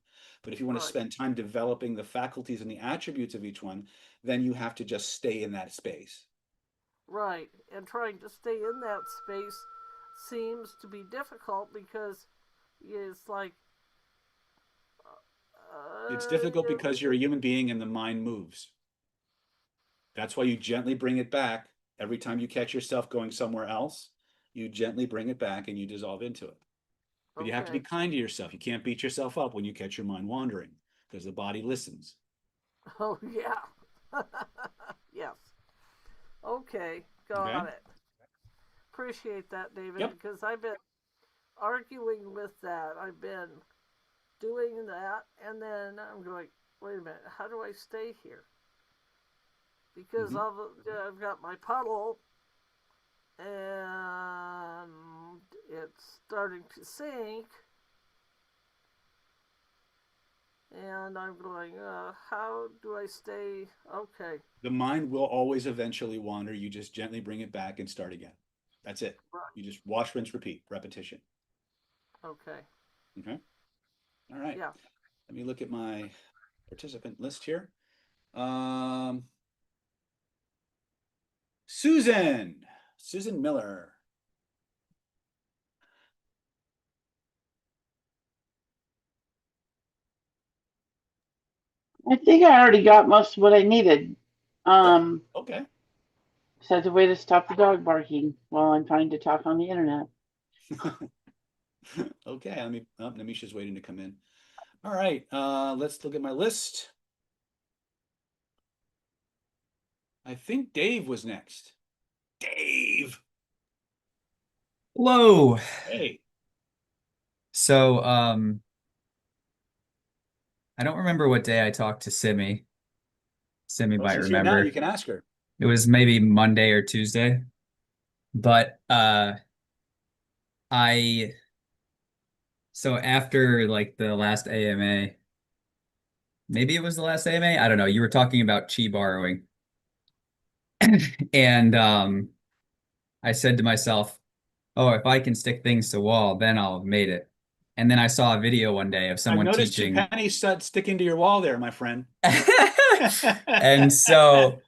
But if you want to Right. spend time developing the faculties and the attributes of each one, then you have to just stay in that space. Right. And trying to stay in that space seems to be difficult because it's like. It's difficult You're, because you're a human being and the mind moves. That's why you gently bring it back. Every time you catch yourself going somewhere else, you gently bring it back and you dissolve into it. But you have to be okay. kind to yourself. You can't beat yourself up when you catch your mind wandering because the body listens. Oh, yeah. Yes. Okay. Got Okay? it. Appreciate that, David, Yep. because I've been arguing with that. I've been doing that, and then I'm going, wait a minute, how do I stay here? Because I've got my puddle, and it's starting to sink, and I'm going, how do I stay? Okay. The mind will always eventually wander. You just gently bring it back and start again. That's it. Right. You just wash, rinse, repeat, repetition. Okay. Okay. All right. Yeah. Let me look at my participant list here. Susan Miller. I think I already got most of what I needed. Okay. Just had to way to stop the dog barking while I'm trying to talk on the internet. Okay. Namisha's waiting to come in. All right. Let's look at my list. I think Dave was next. Dave. Hello. Hey. So, I don't remember what day I talked to Simi. Simi Well, might she's here now. You remember. can ask her. It was maybe Monday or Tuesday. But I so after like the last AMA, maybe it was the last AMA, I don't know. You were talking about chi borrowing. And I said to myself, "Oh, if I can stick things to wall, then I'll have made it." And then I saw a video one day of I've someone noticed two teaching. pennies sticking to your wall there, my friend. And so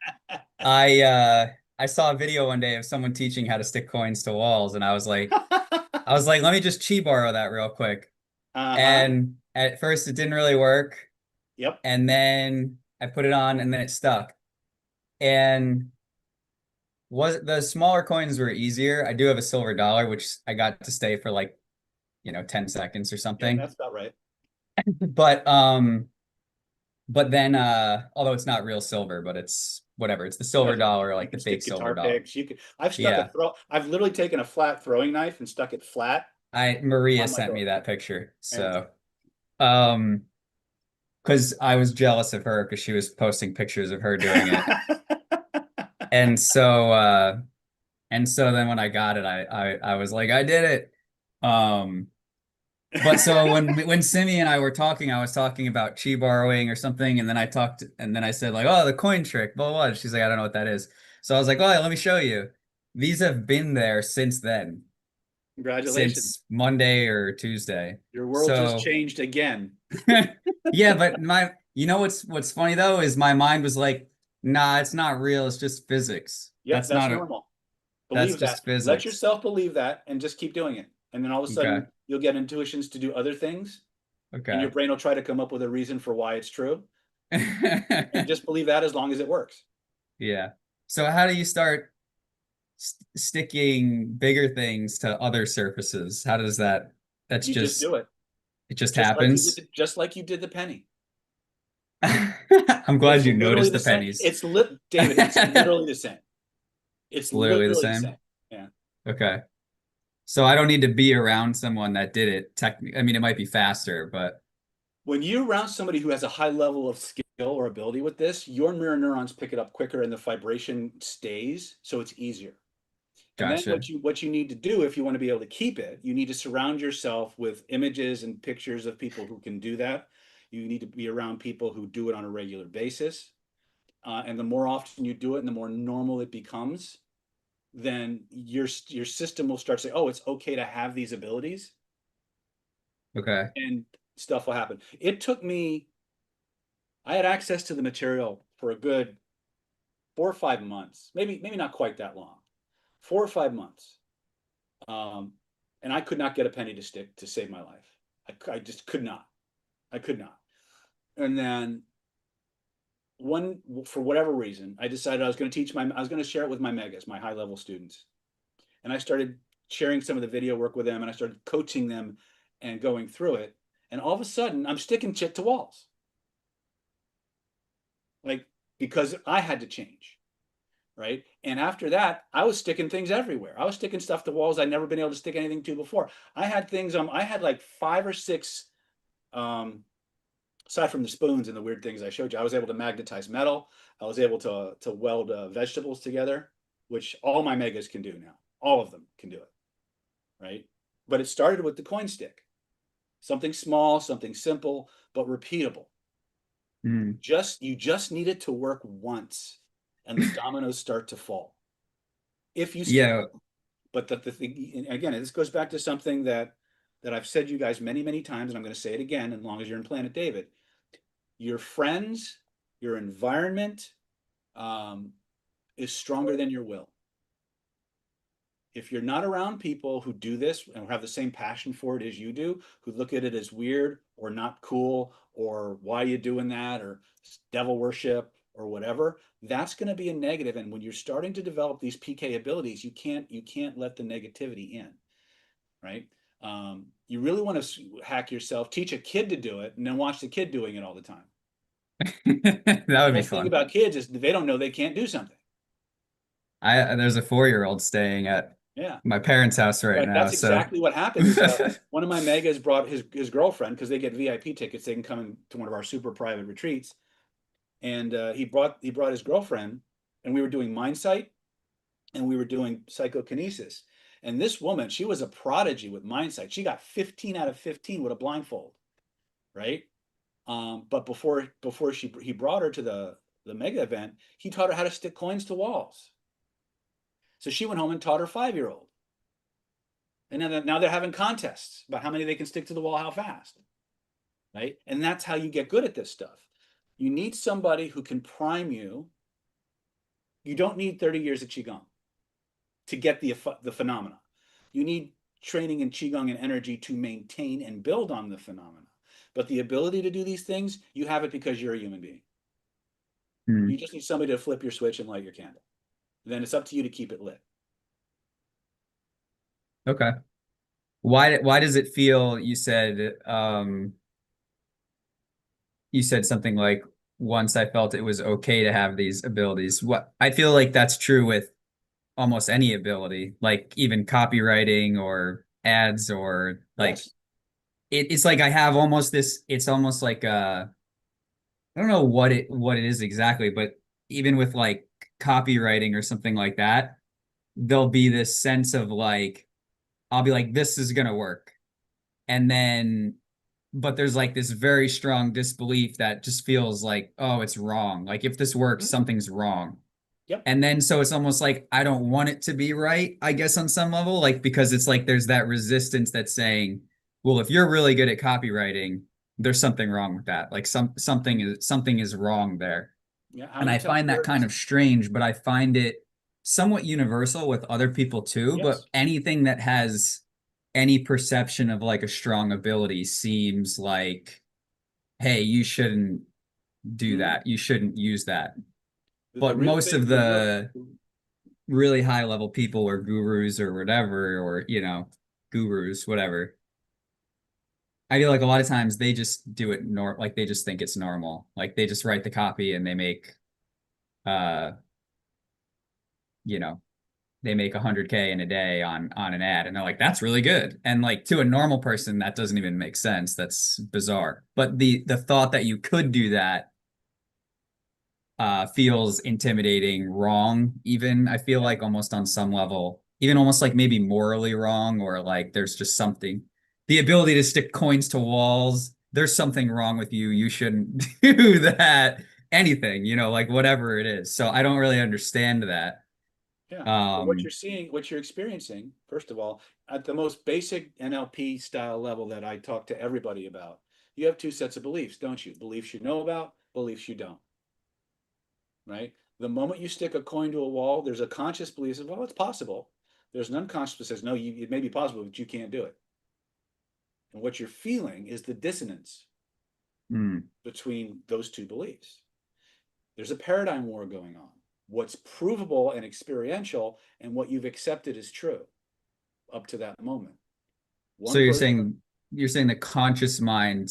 I saw a video one day of someone teaching how to stick coins to walls, and let me just chi borrow that real quick. And at first it didn't really work. Yep. And then I put it on and then it stuck. And was the smaller coins were easier. I do have a silver dollar, which I got to stay for like, 10 seconds or Yeah, something. that's about right. But then although it's not real silver, but it's whatever. It's the silver dollar, like the fake silver dollar. I've literally taken a flat throwing knife and stuck it flat. Maria on my sent me door. that picture. So because I was jealous of her because she was posting pictures of her doing it. And so then when I got it, I was like, I did it. But so when Simi and I were talking, I was talking about chi borrowing or something, and then I said like, oh, the coin trick, blah, blah, blah. She's like, I don't know what that is. So I was like, oh, yeah, let me show you. These have been there since then, Congratulations. since Monday or Tuesday. Your world just changed again. Yeah, but what's funny though is my mind was like, nah, it's not real. It's just physics. Yep, that's normal. That's Believe just that. physics. Let yourself believe that and just keep doing it. And then all of a sudden Okay. you'll get intuitions to do other things. Okay. And your brain will try to come up with a reason for why it's true. And just believe that as long as it works. Yeah. So how do you start sticking bigger things to other surfaces? How does that? You just do it. It just Just happens. like you did the penny. I'm glad you noticed the same. pennies. David, it's literally the same. It's literally the literally same. Yeah. Okay. So I don't need to be around someone that did it. I mean, it might be faster, but when you're around somebody who has a high level of skill or ability with this, your mirror neurons pick it up quicker and the vibration stays, so it's easier. And gotcha. then what you need to do if you want to be able to keep it, you need to surround yourself with images and pictures of people who can do that. You need to be around people who do it on a regular basis. And the more often you do it and the more normal it becomes, then your system will start saying, oh, it's okay to have these abilities, Okay. and stuff will happen. It took me, I had access to the material for a good 4 or 5 months, maybe not quite that long, 4 or 5 months. And I could not get a penny to stick to save my life. I just could not. I could not. And then for whatever reason, I decided I was going to share it with my megas, my high level students. And I started sharing some of the video work with them, and I started coaching them and going through it. And all of a sudden I'm sticking shit to walls. Like, because I had to change. Right. And after that, I was sticking things everywhere. I was sticking stuff to walls I'd never been able to stick anything to before. I had things, I had like 5 or 6, aside from the spoons and the weird things I showed you, I was able to magnetize metal. I was able to weld vegetables together, which all my megas can do now. All of them can do it. Right. But it started with the coin stick. Something small, something simple, but repeatable. You just need it to work once, and the dominoes start to fall. If you Yeah. But the thing, again, this goes back to something that I've said to you guys many, many times, and I'm going to say it again as long as you're in Planet David. Your friends, your environment, is stronger than your will. If you're not around people who do this and have the same passion for it as you do, who look at it as weird or not cool, or why are you doing that, or devil worship or whatever, that's going to be a negative. And when you're starting to develop these PK abilities, you can't let the negativity in, right? You really want to hack yourself, teach a kid to do it, and then watch the kid doing it all the time. That would be The thing fun. about kids is they don't know they can't do something. There's a 4-year-old staying at my parents' house right now. That's exactly what happened. One of my megas brought his girlfriend, because they get VIP tickets. They can come to one of our super private retreats. And he brought his girlfriend, and we were doing mindsight, and we were doing psychokinesis. And this woman, she was a prodigy with mindsight. She got 15 out of 15 with a blindfold, right? But before he brought her to the mega event, he taught her how to stick coins to walls. So she went home and taught her 5-year-old. And then now they're having contests about how many they can stick to the wall, how fast, right? And that's how you get good at this stuff. You need somebody who can prime you. You don't need 30 years of Qigong to get the phenomena. You need training in Qigong and energy to maintain and build on the phenomena. But the ability to do these things, you have it because you're a human being. You just need somebody to flip your switch and light your candle. Then it's up to you to keep it lit. Okay. Why does it feel, you said something like, once I felt it was okay to have these abilities. What I feel like that's true with almost any ability, like even copywriting or ads, or like it's like I have almost this, it's almost like I don't know what it is exactly, but even with like copywriting or something like that, there'll be this sense of like, I'll be like, this is gonna work. And then, but there's like this very strong disbelief that just feels like, oh, it's wrong. Like if this works, something's wrong. Yep. And then so it's almost like I don't want it to be right, I guess, on some level, like, because it's like there's that resistance that's saying, well, if you're really good at copywriting, there's something wrong with that. Like something is wrong there. Yeah, and I find that kind of strange, but I find it somewhat universal with other people too. Yes. But anything that has any perception of like a strong ability seems like, hey, you shouldn't do that. You shouldn't use that. But most of the really high level people, or gurus or whatever, or, gurus, whatever, I feel like a lot of times they just do it like they just think it's normal. Like they just write the copy and they make they make 100K in a day on an ad, and they're like, that's really good. And like to a normal person, that doesn't even make sense. That's bizarre. But the thought that you could do that feels intimidating, wrong, even. I feel like almost on some level, even almost like maybe morally wrong, or like there's just something. The ability to stick coins to walls, there's something wrong with you. You shouldn't do that. Anything, like whatever it is. So I don't really understand that. Yeah. But what Um, you're seeing, what you're experiencing, first of all, at the most basic NLP style level that I talk to everybody about, you have two sets of beliefs, don't you? Beliefs you know about, beliefs you don't. Right? The moment you stick a coin to a wall, there's a conscious belief that, well, it's possible. There's an unconscious that says, no, it may be possible, but you can't do it. And what you're feeling is the dissonance between those two beliefs. There's a paradigm war going on. What's provable and experiential and what you've accepted is true up to that moment. so you're saying the conscious mind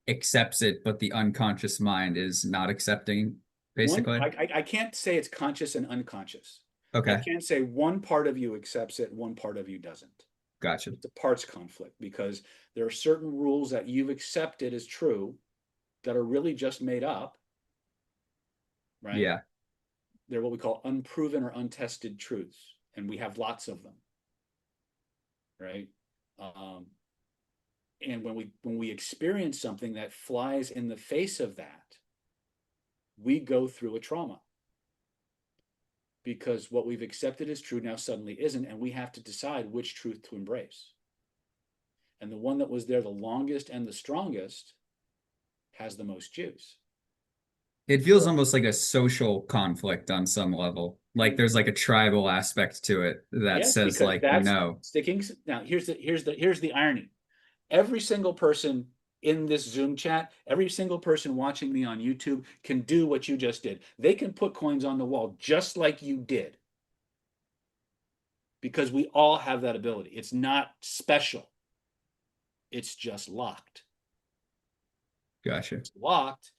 accepts it, but the unconscious mind is not accepting, basically? I can't say it's conscious and unconscious. I Okay, can't say one part of you accepts it, one part of you doesn't. gotcha. It's a parts conflict because there are certain rules that you've accepted as true that are really just made up, right? Yeah. They're what we call unproven or untested truths, and we have lots of them, right? And when we experience something that flies in the face of that, we go through a trauma because what we've accepted as true now suddenly isn't, and we have to decide which truth to embrace. And the one that was there the longest and the strongest has the most juice. It feels almost like a social conflict on some level. Like there's like a tribal aspect to it that Yes, says because like, that's no. sticking. Now here's the irony. Every single person in this Zoom chat, every single person watching me on YouTube can do what you just did. They can put coins on the wall just like you did. Because we all have that ability. It's not special. It's just locked. Gotcha. It's locked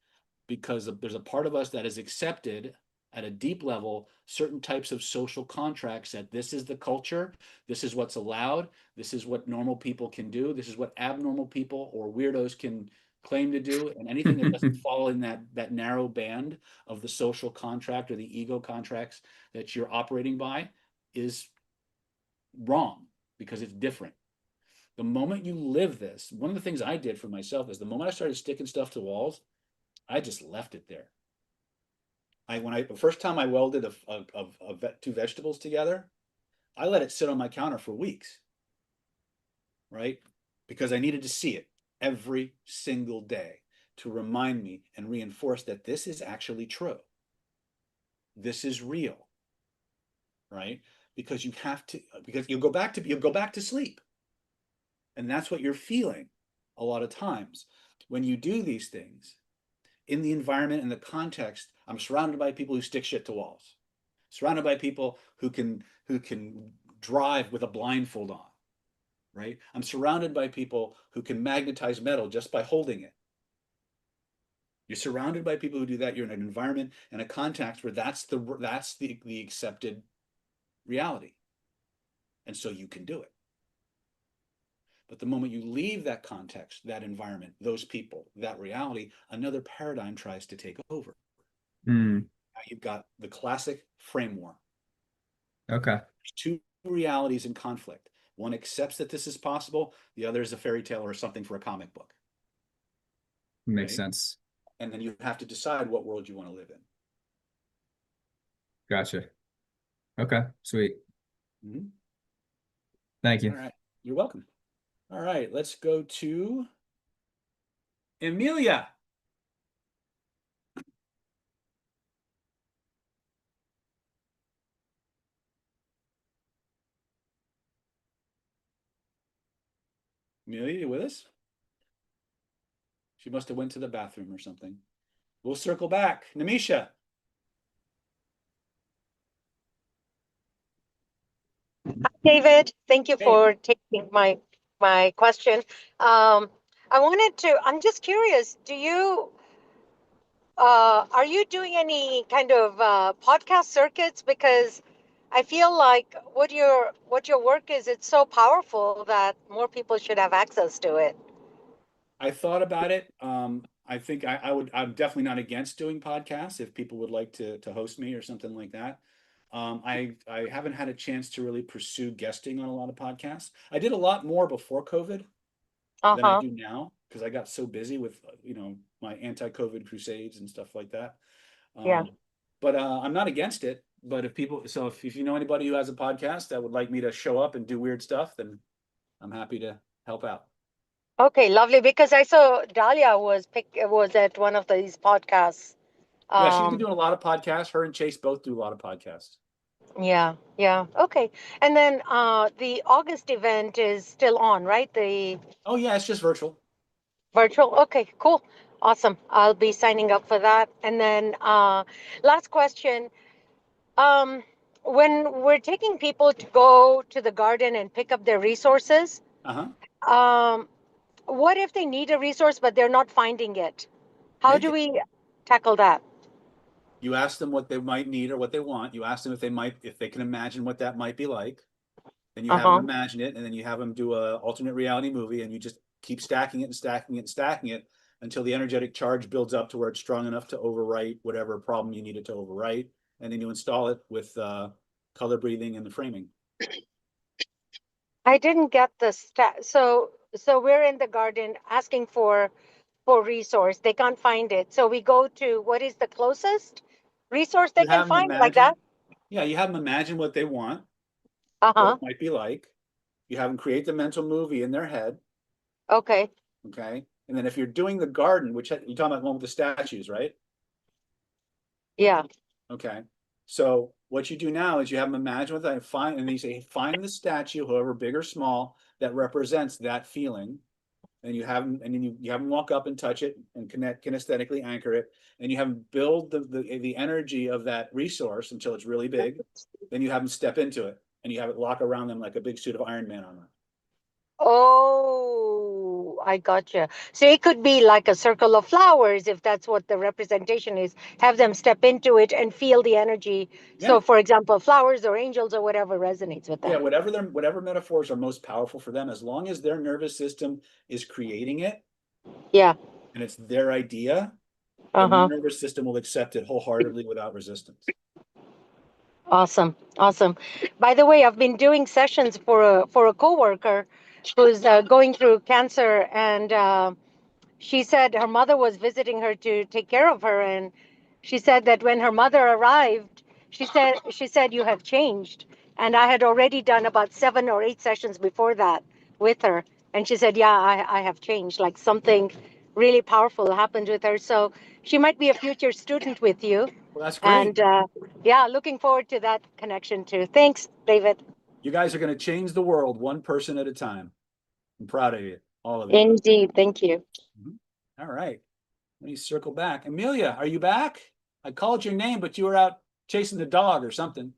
because there's a part of us that is accepted at a deep level certain types of social contracts that this is the culture, this is what's allowed, this is what normal people can do, this is what abnormal people or weirdos can claim to do, and anything that doesn't fall in that narrow band of the social contract or the ego contracts that you're operating by is wrong because it's different. The moment you live this, one of the things I did for myself is the moment I started sticking stuff to walls, I just left it there. The first time I welded two vegetables together, I let it sit on my counter for weeks, right? Because I needed to see it every single day to remind me and reinforce that this is actually true. This is real, right? Because you'll go back to sleep. And that's what you're feeling a lot of times when you do these things. In the environment and the context, I'm surrounded by people who stick shit to walls, surrounded by people who can drive with a blindfold on, right? I'm surrounded by people who can magnetize metal just by holding it. You're surrounded by people who do that. You're in an environment and a context where that's the accepted reality, and so you can do it. But the moment you leave that context, that environment, those people, that reality, another paradigm tries to take over. Now you've got the classic frame war. Okay. There's two realities in conflict. One accepts that this is possible. The other is a fairy tale or something for a comic book. Makes sense. And then you have to decide what world you want to live in. Gotcha. Okay, sweet. Thank you. All right. You're welcome. All right, let's go to Emilia. Amelia, you with us? She must have went to the bathroom or something. We'll circle back. Namisha. David, thank you Hey. for taking my question. I'm just curious, are you doing any kind of podcast circuits? Because I feel like what your work is, it's so powerful that more people should have access to it. I thought about it. I think I'm definitely not against doing podcasts if people would like to host me or something like that. I haven't had a chance to really pursue guesting on a lot of podcasts. I did a lot more before COVID than I do now because I got so busy with my anti-COVID crusades and stuff like that. Yeah. But I'm not against it. But if you know anybody who has a podcast that would like me to show up and do weird stuff, then I'm happy to help out. Okay, lovely. Because I saw Dahlia was at one of these podcasts. Yeah, she's been doing a lot of podcasts. Her and Chase both do a lot of podcasts. Yeah, yeah. Okay. And then the August event is still on, right? The Oh yeah, it's just virtual. virtual. Okay, cool. Awesome. I'll be signing up for that. And then last question. Um, when we're taking people to go to the garden and pick up their resources, um, what if they need a resource but they're not finding it? How Make do it. we tackle that? You ask them what they might need or what they want. You ask them if they can imagine what that might be like. Then you have them imagine it, and then you have them do a alternate reality movie, and you just keep stacking it and stacking it and stacking it until the energetic charge builds up to where it's strong enough to overwrite whatever problem you need it to overwrite, and then you install it with color breathing and the framing. I didn't get the stat. So we're in the garden asking for resource. They can't find it. So we go to what is the closest resource they You can have them find, like that? imagine, yeah, you have them imagine what they want, what Uh-huh. it might be like. You have them create the mental movie in their head. Okay. Okay. And then if you're doing the garden, which you're talking about one with the statues, right? Yeah. Okay. So what you do now is you have them imagine what they find, and you say, find the statue, however big or small, that represents that feeling. And you have them, and then you have them walk up and touch it and kinesthetically anchor it, and you have them build the energy of that resource until it's really big. Then you have them step into it, and you have it lock around them like a big suit of Iron Man armor. Oh, I gotcha. So it could be like a circle of flowers, if that's what the representation is. Have them step into it and feel the energy. Yeah. So, for example, flowers or angels or whatever resonates with Yeah, them. whatever metaphors are most powerful for them, as long as their nervous system is creating it, Yeah. and it's their idea, then their Uh-huh. nervous system will accept it wholeheartedly without resistance. Awesome. Awesome. By the way, I've been doing sessions for a coworker who's going through cancer, and she said her mother was visiting her to take care of her, and she said that when her mother arrived, she said you have changed. And I had already done about 7 or 8 sessions before that with her, and she said, yeah, I have changed. Like something really powerful happened with her. So she might be a future student with you. Well, that's great. And yeah, looking forward to that connection too. Thanks, David. You guys are going to change the world one person at a time. I'm proud of you, all of you. Indeed. Thank you. All right. Let me circle back. Amelia, are you back? I called your name, but you were out chasing the dog or something.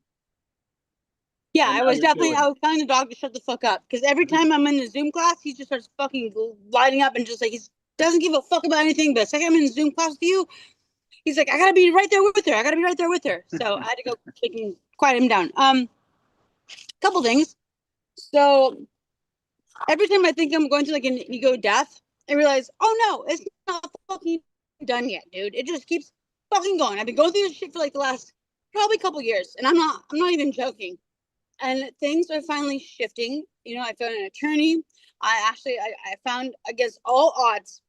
Yeah, And I now was you're definitely, chilling. I was telling the dog to shut the fuck up. Because every time I'm in the Zoom class, he just starts fucking lighting up and just like, he doesn't give a fuck about anything. But the second I'm in Zoom class with you, he's like, I gotta be right there with her. I gotta be right there with her. So I had to go freaking quiet him down. Couple things. So every time I think I'm going to like an ego death, I realize, oh no, it's not fucking done yet, dude. It just keeps fucking going. I've been going through this shit for like the last probably couple years, and I'm not even joking. And things are finally shifting. You know, I found an attorney. I found, against all odds,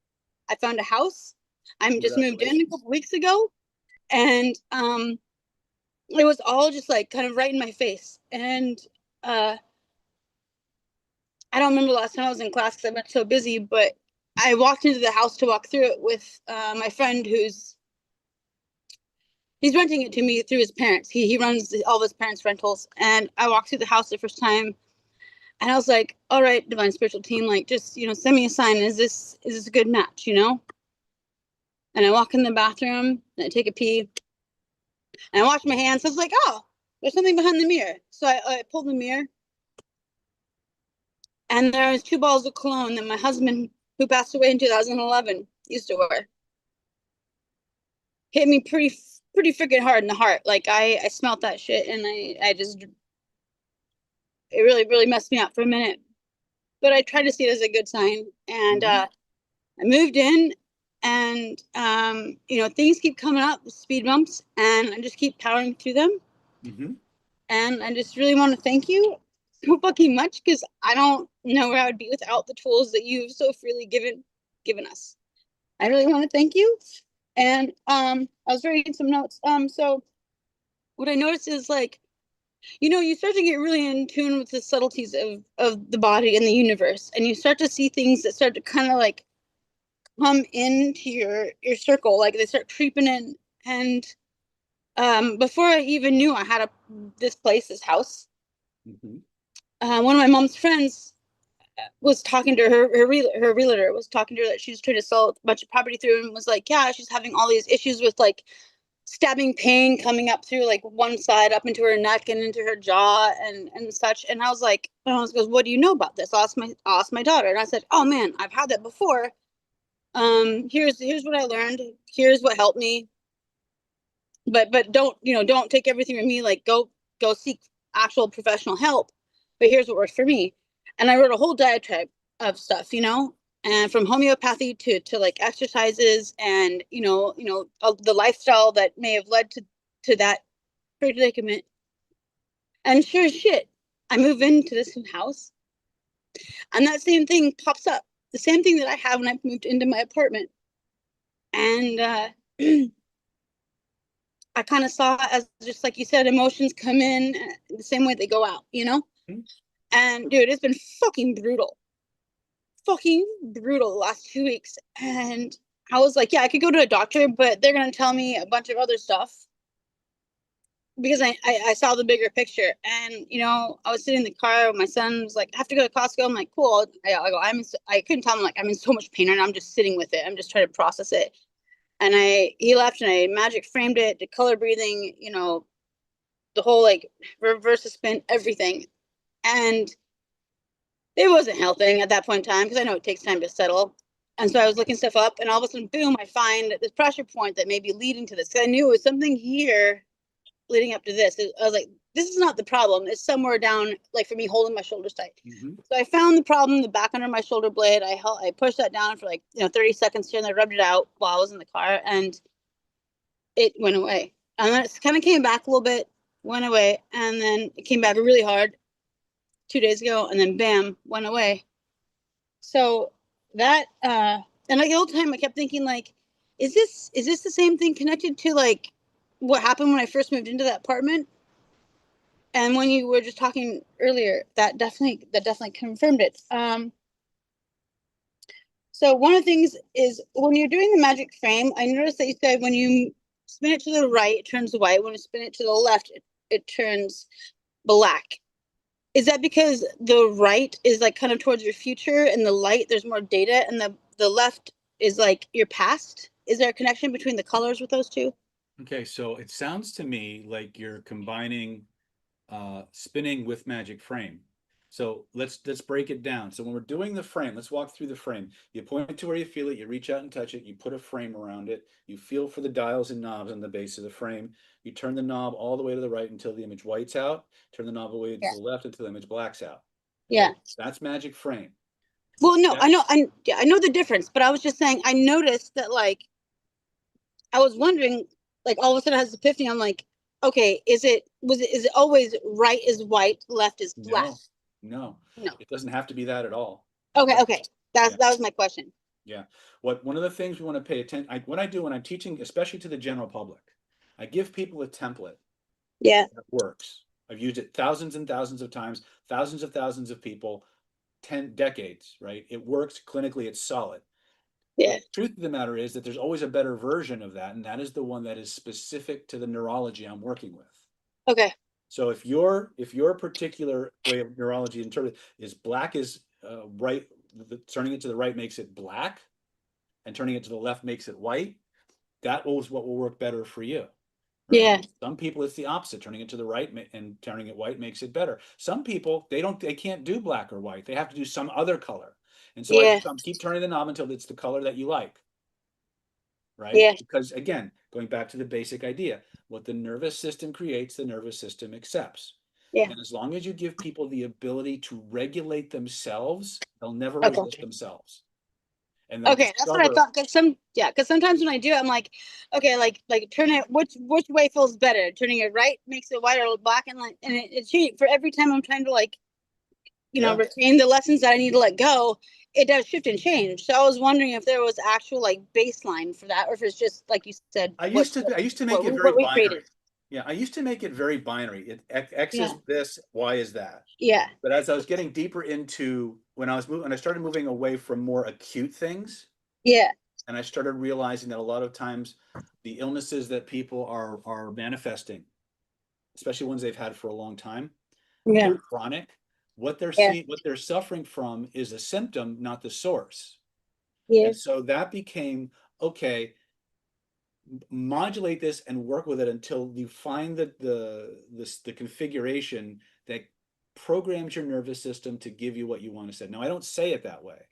I found a house. I'm just moved in a couple weeks ago, and it was all just like kind of right in my face. And I don't remember the last time I was in class because I've been so busy, but I walked into the house to walk through it with my friend he's renting it to me through his parents. He runs all of his parents' rentals. And I walked through the house the first time, and I was like, all right, divine spiritual team, like, just, you know, send me a sign. Is this a good match, you know? And I walk in the bathroom and I take a pee and I wash my hands. So I was like, oh, there's something behind the mirror. So I pulled the mirror, and there was 2 bottles of cologne that my husband, who passed away in 2011, used to wear. Hit me pretty freaking hard in the heart. Like I smelt that shit, and I just, it really messed me up for a minute. But I tried to see it as a good sign. And I moved in, and you know, things keep coming up, speed bumps, and I just keep powering through them. And I just really want to thank you so fucking much, because I don't know where I would be without the tools that you've so freely given us. I really want to thank you. And I was writing some notes. So what I noticed is like, you start to get really in tune with the subtleties of the body and the universe, and you start to see things that start to kind of like come into your circle, like they start creeping in. And before I even knew I had this house, Mhm. One of my mom's friends was talking to her realtor was talking to her that she's trying to sell a bunch of property through, and was like, yeah, she's having all these issues with like stabbing pain coming up through like one side up into her neck and into her jaw and such. And I was like, goes, what do you know about this? I'll ask my daughter. And I said, oh man, I've had that before. Here's what I learned. Here's what helped me. But don't take everything from me. Like go seek actual professional help. But here's what works for me. And I wrote a whole diatribe of stuff, and from homeopathy to like exercises and the lifestyle that may have led to that predicament. And sure as shit, I move into this house, and that same thing pops up, the same thing that I have when I moved into my apartment. And I kind of saw it as, just like you said, emotions come in the same way they go out, Mhm. And dude, it's been fucking brutal the last 2 weeks. And I was like, yeah, I could go to a doctor, but they're going to tell me a bunch of other stuff, because I saw the bigger picture. And I was sitting in the car with my son, was like, I have to go to Costco. I'm like, cool. I couldn't tell him, like, I'm in so much pain, and I'm just sitting with it. I'm just trying to process it. And he left, and I magic framed it, the color breathing, the whole like reverse spin, everything. And it wasn't helping at that point in time, because I know it takes time to settle. And so I was looking stuff up, and all of a sudden, boom, I find this pressure point that may be leading to this. Because I knew it was something here leading up to this. I was like, this is not the problem. It's somewhere down, like for me, holding my shoulders tight. Mhm. So I found the problem, the back under my shoulder blade. I pushed that down for like 30 seconds here, and I rubbed it out while I was in the car, and it went away. And then it kind of came back a little bit, went away, and then it came back really hard 2 days ago, and then bam, went away. So that and like the whole time I kept thinking, like, is this the same thing connected to like what happened when I first moved into that apartment? And when you were just talking earlier, that definitely confirmed it. So one of the things is, when you're doing the magic frame, I noticed that you said when you spin it to the right, it turns white. When you spin it to the left, it turns black. Is that because the right is like kind of towards your future, and the light, there's more data, and the left is like your past? Is there a connection between the colors with those two? Okay, so it sounds to me like you're combining spinning with magic frame. So let's break it down. So when we're doing the frame, let's walk through the frame. You point to where you feel it, you reach out and touch it, you put a frame around it, you feel for the dials and knobs on the base of the frame, you turn the knob all the way to the right until the image white's out, turn the knob all the way to the left until the image black's out. Yeah. That's magic frame. Well, no, Yeah. I know the difference, but I was just saying, I noticed that, like, I was wondering, like, all of a sudden I had this epiphany. I'm like, okay, is it always right is white, left is black? No, No. it doesn't have to be that at all. Okay. That Yeah. was my question. Yeah. One of the things we want to pay attention, what I do when I'm teaching, especially to the general public, I give people a template Yeah. that works. I've used it thousands and thousands of times, thousands of people, 10 decades, right? It works clinically, it's solid. Yeah. The truth of the matter is that there's always a better version of that, and that is the one that is specific to the neurology I'm working with. Okay. So if your particular way of neurology interpreted is black is right, turning it to the right makes it black, and turning it to the left makes it white, that was what will work better for you. Right? Yeah. Some people it's the opposite. Turning it to the right and turning it white makes it better. Some people they can't do black or white. They have to do some other color. And so I keep turning the knob until it's the color that you like. Right? Yeah. Because again, going back to the basic idea, what the nervous system creates, the nervous system accepts. Yeah. And as long as you give people the ability to regulate themselves, they'll never Okay. resist themselves. And Okay, that's what I thought. Because sometimes when I do it, I'm like, okay, like turn it, which way feels better? Turning it right makes it white or black, and like, and it changes for every time I'm trying to, like, retain the lessons that I need to let go. It does shift and change. So I was wondering if there was actual like baseline for that, or if it's just like you said. I used to make it very binary. Yeah, I used to make it very binary. X Yeah. is this, Y is that. Yeah. But as I was getting deeper into when I started moving away from more acute things, Yeah. and I started realizing that a lot of times the illnesses that people are manifesting, especially ones they've had for a long time, Yeah. they're chronic. What they're Yeah. seeing, what they're suffering from is a symptom, not the source. Yeah. And so that became, okay, modulate this and work with it until you find the configuration that programs your nervous system to give you what you want to say. Now, I don't say it that way,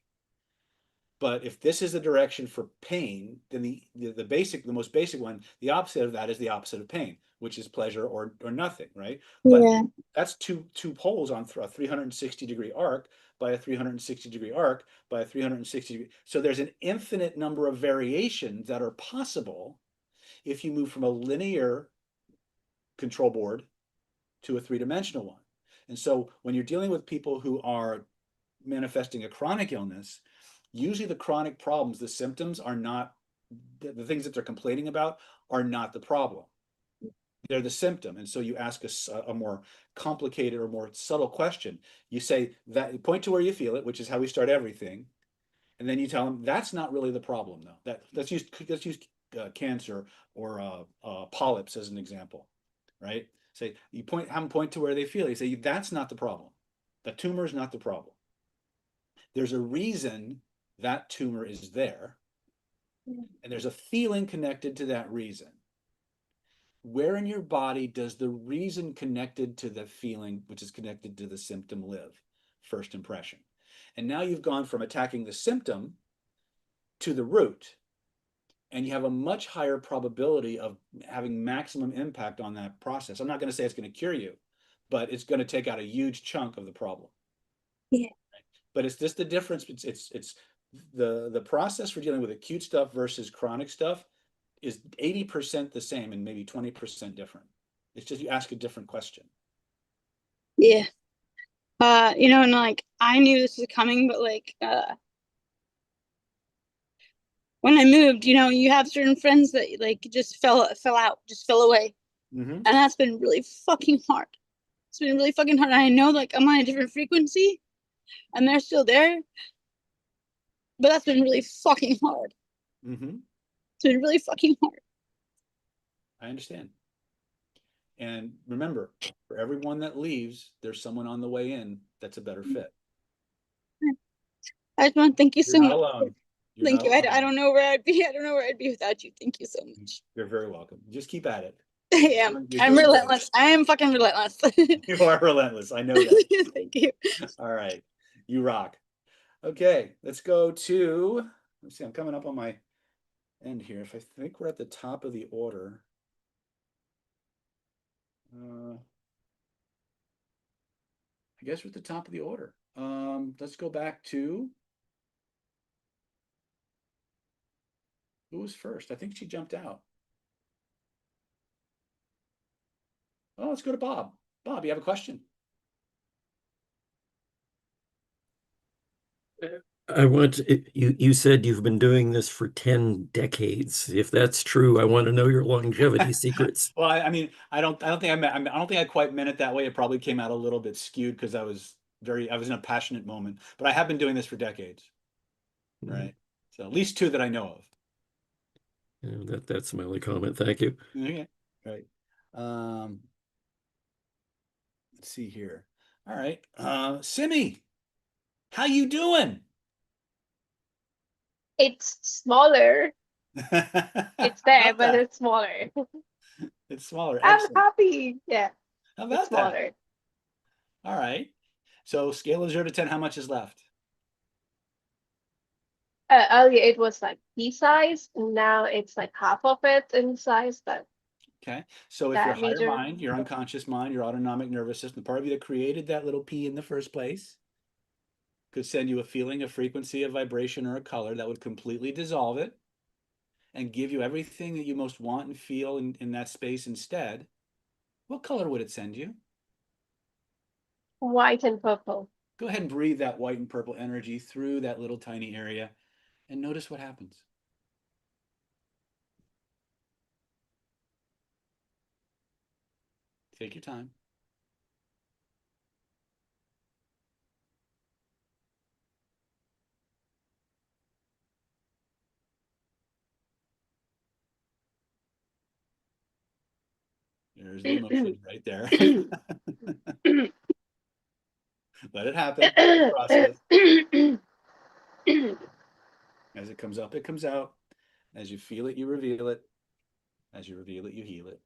but if this is the direction for pain, then the most basic one, the opposite of that is the opposite of pain, which is pleasure or nothing, right? But Yeah. that's two poles on a 360-degree arc by a 360-degree arc by a 360-degree. So there's an infinite number of variations that are possible if you move from a linear control board to a three-dimensional one. And so when you're dealing with people who are manifesting a chronic illness, usually the chronic problems, the symptoms are not, the things that they're complaining about are not the problem. They're the symptom. And so you ask a more complicated or more subtle question. You say that, point to where you feel it, which is how we start everything. And then you tell them that's not really the problem, though. Let's use cancer or polyps as an example, right? Say you have them point to where they feel. You say that's not the problem. The tumor is not the problem. There's a reason that tumor is there, and there's a feeling connected to that reason. Where in your body does the reason connected to the feeling, which is connected to the symptom, live? First impression. And now you've gone from attacking the symptom to the root, and you have a much higher probability of having maximum impact on that process. I'm not going to say it's going to cure you, but it's going to take out a huge chunk of the problem. Yeah. But it's just the difference. It's the process for dealing with acute stuff versus chronic stuff is 80% the same and maybe 20% different. It's just you ask a different question. Yeah. And like I knew this was coming, but like when I moved, you have certain friends that like just fell out, just fell away. Mm-hmm. And that's been really fucking hard. It's been really fucking hard. I know like I'm on a different frequency and they're still there. But that's been really fucking hard. Mm-hmm. It's been really fucking hard. I understand. And remember, for everyone that leaves, there's someone on the way in that's a better fit. I just want to thank you so You're not much. alone. You're Thank not you. alone. I don't know where I'd be. I don't know where I'd be without you. Thank you so much. You're very welcome. Just keep at it. I am. You're I'm doing relentless. I am fucking relentless. You are relentless. I know that. Thank you. All right. You rock. Okay, let's go to, let's see, I'm coming up on my end here. If I think we're at the top of the order. I guess we're at the top of the order. Let's go back to, who was first? I think she jumped out. Oh, let's go to Bob. Bob, you have a question? You said you've been doing this for 10 decades. If that's true, I want to know your longevity secrets. Well, I mean, I don't think I quite meant it that way. It probably came out a little bit skewed because I was in a passionate moment, but I have been doing this for decades. Right. So at least 2 that I know of. Yeah, that's my only comment. Thank you. Okay. Right. Let's see here. All right. Simi, how you doing? It's smaller. It's there, but that? it's smaller. It's smaller. I'm Excellent. happy. Yeah. How It's about that? smaller. All right. So scale of 0 to 10, how much is left? Earlier it was like pea size, and now it's like half of it in size, but Okay. So if that your higher major. mind, your unconscious mind, your autonomic nervous system, the part of you that created that little pea in the first place, could send you a feeling, a frequency, a vibration, or a color that would completely dissolve it and give you everything that you most want and feel in that space instead, what color would it send you? White and purple. Go ahead and breathe that white and purple energy through that little tiny area and notice what happens. Take your time. There's the emotion right there. Let it happen. Process. As it comes up, it comes out. As you feel it, you reveal it. As you reveal it, you heal it.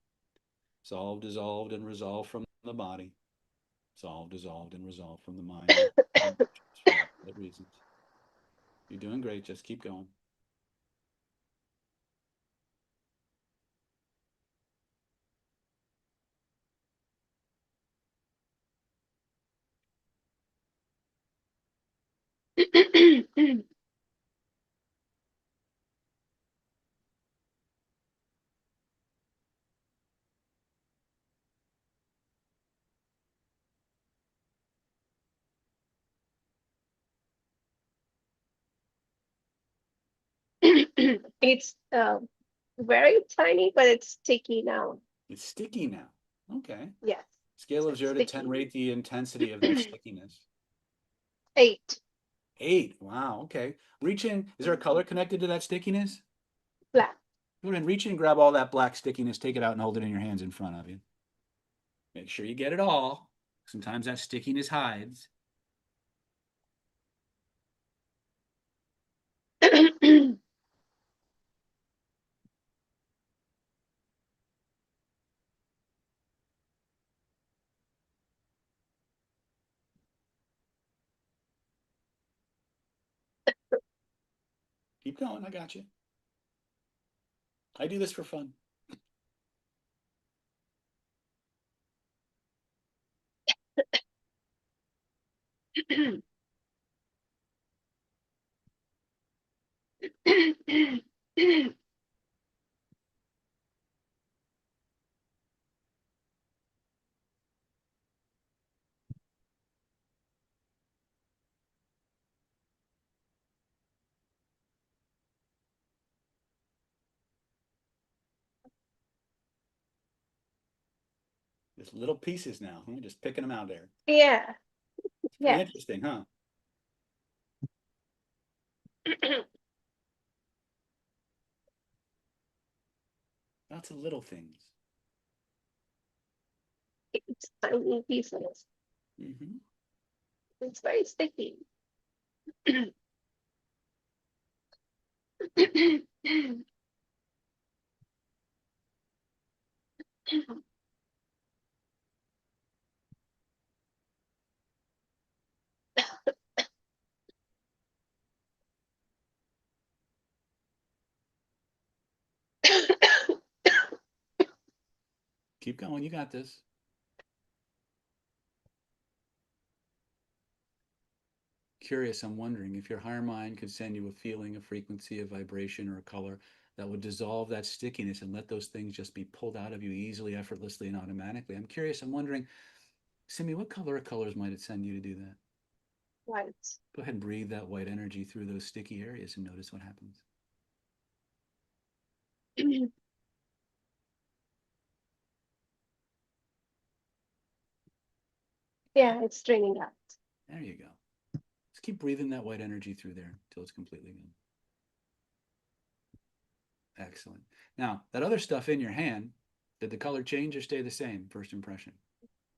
Solve, dissolved, and resolved from the body. Solve, dissolved, and resolved from the mind. For all reasons. You're doing great. Just keep going. It's very tiny, but it's sticky now. It's sticky now. Okay. Yes. Scale of It's 0 to 10, sticky. rate the intensity of that stickiness. 8. 8. Wow. Okay. Reach in. Is there a color connected to that stickiness? Black. Go ahead and reach in and grab all that black stickiness. Take it out and hold it in your hands in front of you. Make sure you get it all. Sometimes that stickiness hides. Keep going. I got you. I do this for fun. Just little pieces now. Huh? Just picking them out there. Yeah. It's pretty Yeah. interesting, huh? Lots of little things. It's tiny pieces. Mm-hmm. It's very sticky. Keep going. You got this. Curious, I'm wondering if your higher mind could send you a feeling, a frequency, a vibration, or a color that would dissolve that stickiness and let those things just be pulled out of you easily, effortlessly, and automatically. I'm curious, I'm wondering, Simi, what color or colors might it send you to do that? White. Go ahead and breathe that white energy through those sticky areas and notice what happens. Yeah, it's draining out. There you go. Just keep breathing that white energy through there until it's completely gone. Excellent. Now, that other stuff in your hand, did the color change or stay the same, first impression?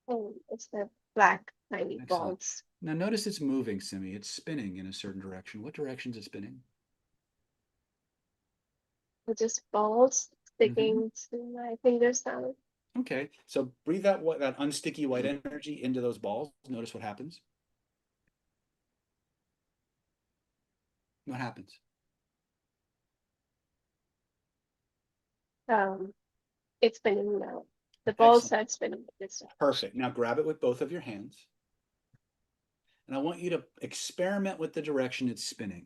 Oh, it's the black tiny Excellent. balls. Now, notice it's moving, Simi. It's spinning in a certain direction. What direction is it spinning? It's just balls sticking to my fingers down. Okay, so breathe that unsticky white energy into those balls. Notice what happens. What happens? It's spinning now. The balls Excellent. start spinning. Perfect. Now grab it with both of your hands. And I want you to experiment with the direction it's spinning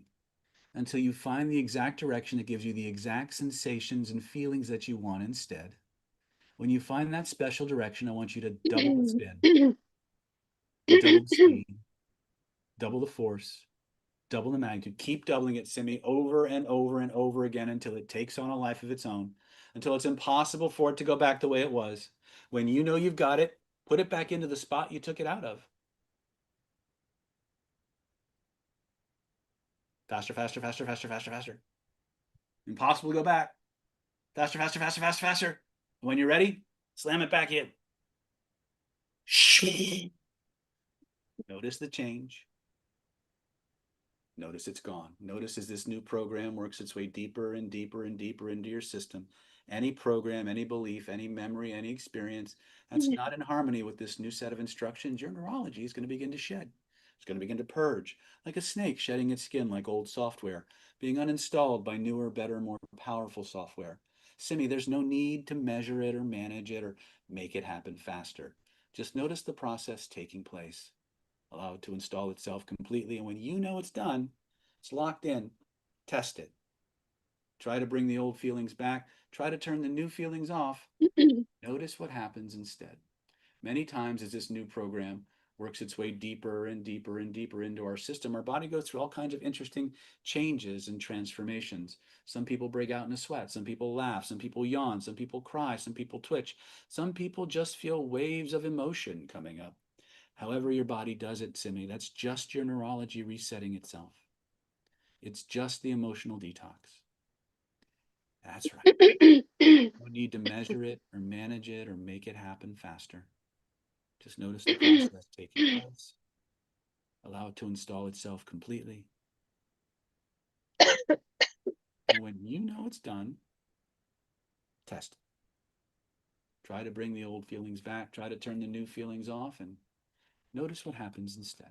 until you find the exact direction that gives you the exact sensations and feelings that you want instead. When you find that special direction, I want you to double the spin, double the speed, double the force, Double the magnitude. Keep doubling it, Simi, over and over and over again until it takes on a life of its own, until it's impossible for it to go back the way it was. When you know you've got it, put it back into the spot you took it out of. Faster, faster, faster, faster, faster, faster. Impossible to go back. Faster, faster, faster, faster, faster. When you're ready, slam it back in. Notice the change. Notice it's gone. Notice as this new program works its way deeper and deeper and deeper into your system. Any program, any belief, any memory, any experience that's not in harmony with this new set of instructions, your neurology is going to begin to shed. It's going to begin to purge, like a snake shedding its skin like old software, being uninstalled by newer, better, more powerful software. Simi, there's no need to measure it or manage it or make it happen faster. Just notice the process taking place. Allow it to install itself completely, and when you know it's done, it's locked in, test it. Try to bring the old feelings back. Try to turn the new feelings off. Notice what happens instead. Many times as this new program works its way deeper and deeper and deeper into our system, our body goes through all kinds of interesting changes and transformations. Some people break out in a sweat. Some people laugh. Some people yawn. Some people cry. Some people twitch. Some people just feel waves of emotion coming up. However your body does it, Simi, that's just your neurology resetting itself. It's just the emotional detox. That's right. No need to measure it or manage it or make it happen faster. Just notice the process taking place. Allow it to install itself completely. And when you know it's done, test it. Try to bring the old feelings back. Try to turn the new feelings off and notice what happens instead.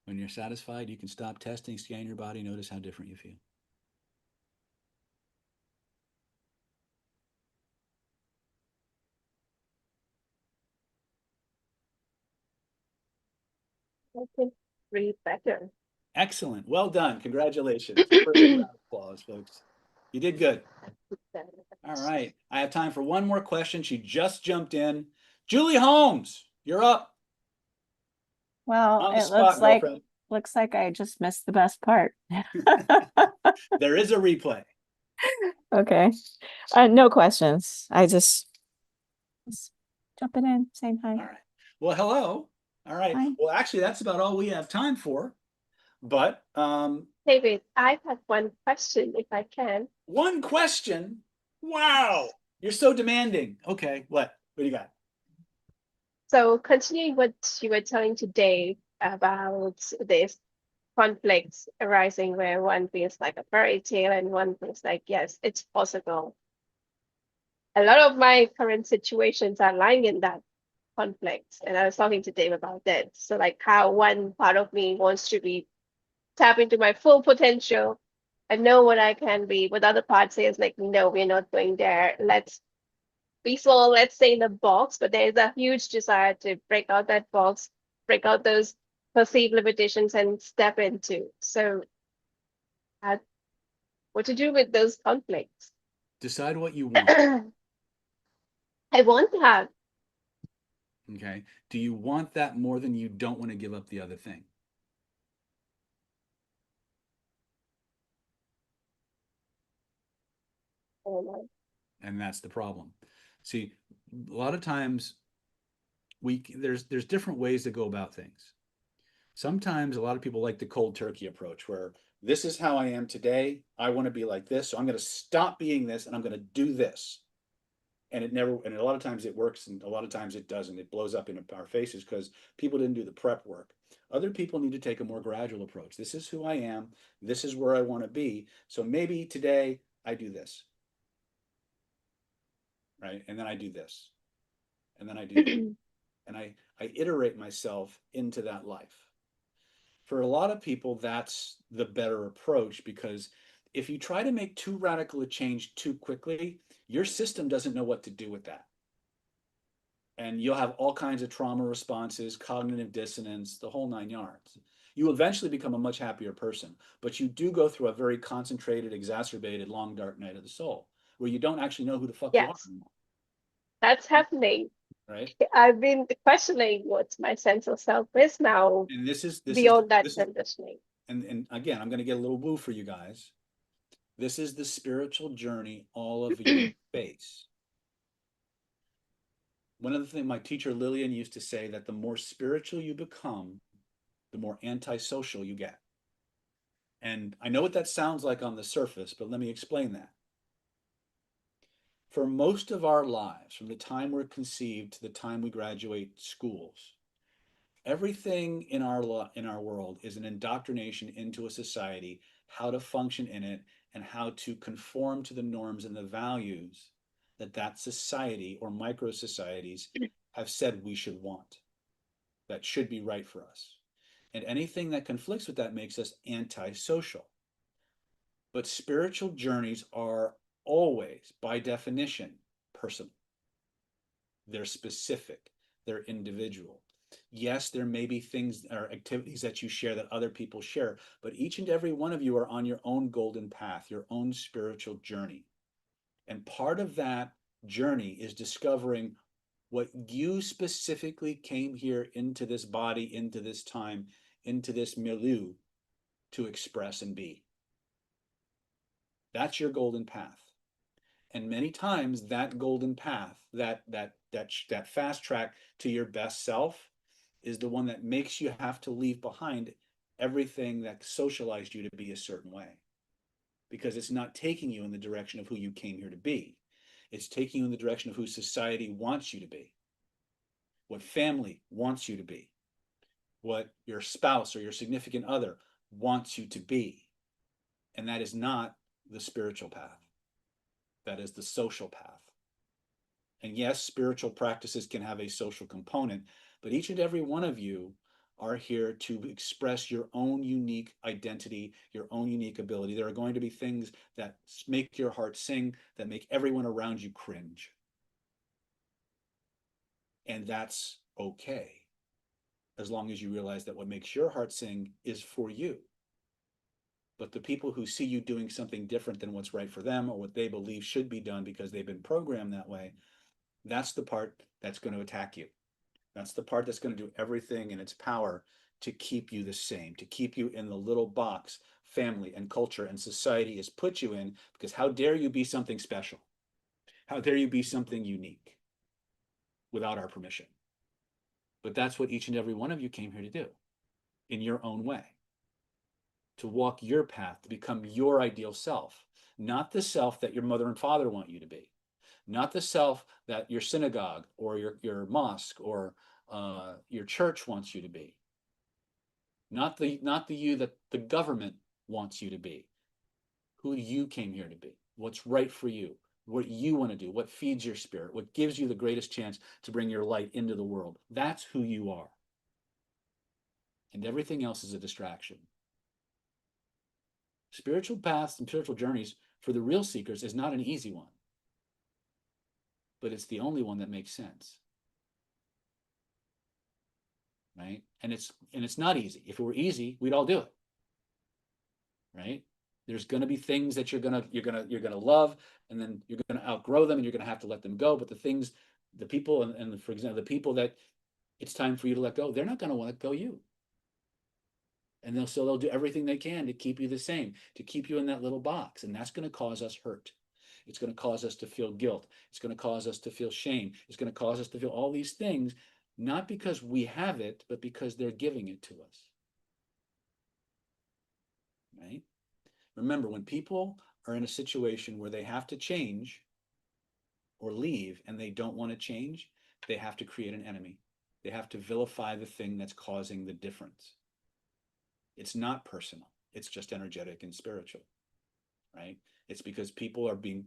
When you're satisfied, you can stop testing, scan your body, notice how different you feel. I can breathe better. Excellent. Well done. Congratulations. First round of applause, folks. You did good. All right. I have time for one more question. She just jumped in. Julie Holmes, you're up. Well, On the it spot, girlfriend. looks like I just missed the best part. There is a replay. Okay. No questions. I just jumping in, saying hi. All right. Well, hello. All right. Hi. Well, actually, that's about all we have time for. But David, I have one question, if I can. one question. Wow. You're so demanding. Okay. What do you got? So continuing what you were telling today about this conflicts arising where one feels like a fairy tale and one feels like, yes, it's possible. A lot of my current situations are lying in that conflict. And I was talking to Dave about that. So like how one part of me wants to be tap into my full potential and know what I can be, but the other part says like, no, we're not going there. Let's be small, let's stay in the box, but there's a huge desire to break out that box, break out those perceived limitations and step into. So what to do with those conflicts? Decide what you want. I want that. Okay. Do you want that more than you don't want to give up the other thing? And that's the problem. See, a lot of times there's different ways to go about things. Sometimes a lot of people like the cold turkey approach where this is how I am today. I want to be like this. So I'm going to stop being this and I'm going to do this. And a lot of times it works and a lot of times it doesn't. It blows up in our faces because people didn't do the prep work. Other people need to take a more gradual approach. This is who I am. This is where I want to be. So maybe today I do this. Right? And then I do this. And then I do that. And I iterate myself into that life. For a lot of people, that's the better approach because if you try to make too radical a change too quickly, your system doesn't know what to do with that. And you'll have all kinds of trauma responses, cognitive dissonance, the whole 9 yards. You eventually become a much happier person, but you do go through a very concentrated, exacerbated, long, dark night of the soul where you don't actually know who the fuck you are anymore. That's happening. right? I've been questioning what my sense of self is now And this is beyond that this is conditioning. and again, I'm going to get a little woo for you guys. This is the spiritual journey all of you face. One of the things my teacher Lillian used to say, that the more spiritual you become, the more antisocial you get. And I know what that sounds like on the surface, but let me explain that. For most of our lives, from the time we're conceived to the time we graduate schools, everything in our world is an indoctrination into a society, how to function in it, and how to conform to the norms and the values that that society or micro societies have said we should want, that should be right for us. And anything that conflicts with that makes us antisocial. But spiritual journeys are always, by definition, personal. They're specific, they're individual. Yes, there may be things or activities that you share that other people share, but each and every one of you are on your own golden path, your own spiritual journey. And part of that journey is discovering what you specifically came here into this body, into this time, into this milieu to express and be. That's your golden path. And many times that golden path, that fast track to your best self, is the one that makes you have to leave behind everything that socialized you to be a certain way, because it's not taking you in the direction of who you came here to be. It's taking you in the direction of who society wants you to be, what family wants you to be, what your spouse or your significant other wants you to be. And that is not the spiritual path. That is the social path. And yes, spiritual practices can have a social component, but each and every one of you are here to express your own unique identity, your own unique ability. There are going to be things that make your heart sing, that make everyone around you cringe. And that's okay, as long as you realize that what makes your heart sing is for you. But the people who see you doing something different than what's right for them or what they believe should be done because they've been programmed that way, that's the part that's going to attack you. That's the part that's going to do everything in its power to keep you the same, to keep you in the little box family and culture and society has put you in, because how dare you be something special? How dare you be something unique without our permission? But that's what each and every one of you came here to do in your own way, to walk your path, to become your ideal self, not the self that your mother and father want you to be, not the self that your synagogue or your mosque or your church wants you to be, not the you that the government wants you to be, who you came here to be, what's right for you, what you want to do, what feeds your spirit, what gives you the greatest chance to bring your light into the world. That's who you are. And everything else is a distraction. Spiritual paths and spiritual journeys for the real seekers is not an easy one, but it's the only one that makes sense. Right? And it's not easy. If it were easy, we'd all do it. Right? There's going to be things that you're going to love, and then you're going to outgrow them and you're going to have to let them go. But the people and for example, the people that it's time for you to let go, they're not going to want to let go you. And they'll do everything they can to keep you the same, to keep you in that little box. And that's going to cause us hurt. It's going to cause us to feel guilt. It's going to cause us to feel shame. It's going to cause us to feel all these things, not because we have it, but because they're giving it to us. Right? Remember, when people are in a situation where they have to change or leave and they don't want to change, they have to create an enemy. They have to vilify the thing that's causing the difference. It's not personal. It's just energetic and spiritual, right? It's because people are being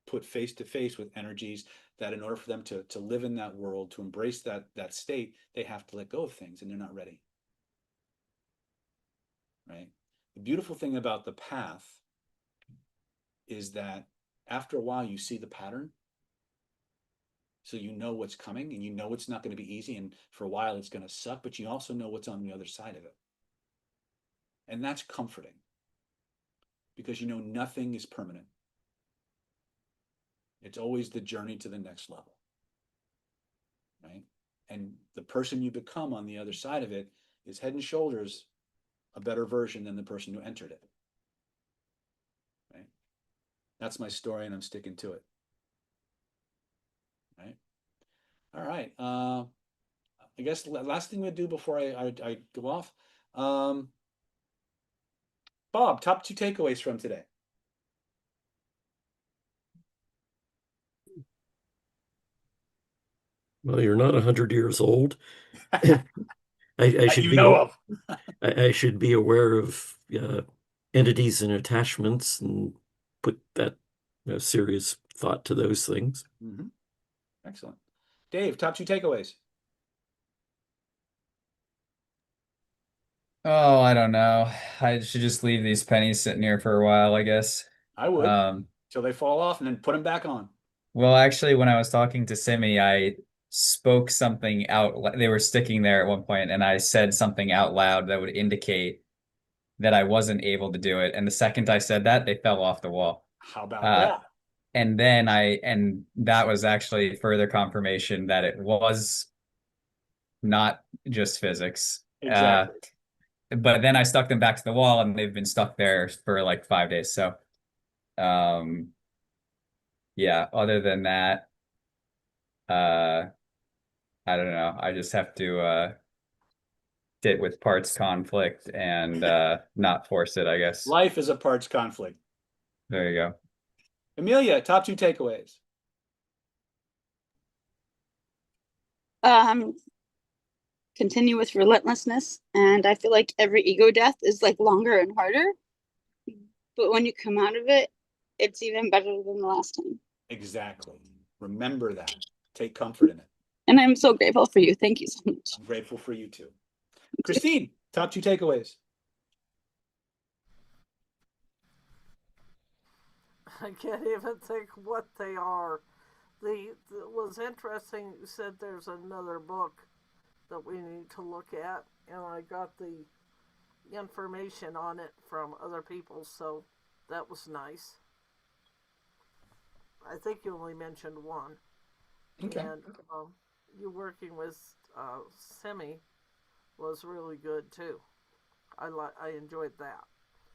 put face to face with energies that in order for them to live in that world, to embrace that state, they have to let go of things and they're not ready, right? The beautiful thing about the path is that after a while you see the pattern. So you know what's coming and you know it's not going to be easy. And for a while it's going to suck, but you also know what's on the other side of it. And that's comforting because you know nothing is permanent. It's always the journey to the next level. right? And the person you become on the other side of it is head and shoulders a better version than the person who entered it. Right? That's my story, and I'm sticking to it. Right? All right. I guess last thing we do before I go off. Bob, top 2 takeaways from today. Well, you're not 100 years old. I should You be know of. I should be aware of entities and attachments and put that serious thought to those things. Mm-hmm. Excellent. Dave, top 2 takeaways. Oh, I don't know. I should just leave these pennies sitting here for a while, I guess. I would, till they fall off and then put them back on. Well, actually, when I was talking to Simi, I spoke something out. They were sticking there at one point, and I said something out loud that would indicate that I wasn't able to do it. And the second I said that, they fell off the wall. How about that? And then and that was actually further confirmation that it was not just physics. Exactly. But then I stuck them back to the wall, and they've been stuck there for like 5 days. So, yeah, other than that, I don't know. I just have to sit with parts conflict and not force it, I guess. Life is a parts conflict. There you go. Amelia, top 2 takeaways. Continue with relentlessness, and I feel like every ego death is like longer and harder, but when you come out of it, it's even better than the last time. Exactly. Remember that. Take comfort in it. And I'm so grateful for you. Thank you so much. I'm grateful for you too. Christine, top 2 takeaways. I can't even think what they are. It was interesting. You said there's another book that we need to look at, and I got the information on it from other people, so that was nice. I think you only mentioned one. Okay. And you working with Simi was really good too. I enjoyed that.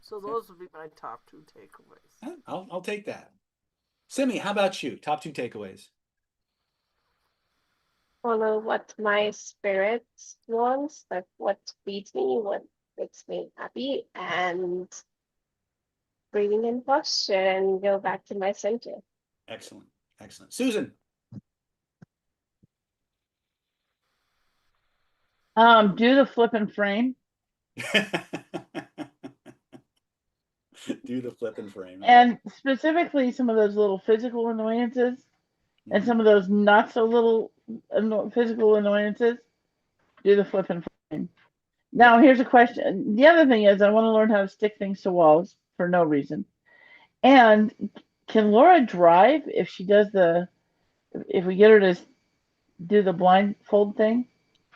So those would be my top 2 takeaways. I'll take that. Simi, how about you? Top 2 takeaways. Follow what my spirit wants, like what feeds me, what makes me happy, and breathing in posture and go back to my center. Excellent. Excellent. Susan. Do the flip and frame. Do the flip and frame. And specifically some of those little physical annoyances and some of those not so little physical annoyances. Do the flip and frame. Now, here's a question. The other thing is I want to learn how to stick things to walls for no reason. And can Laura drive if she does if we get her to do the blindfold thing?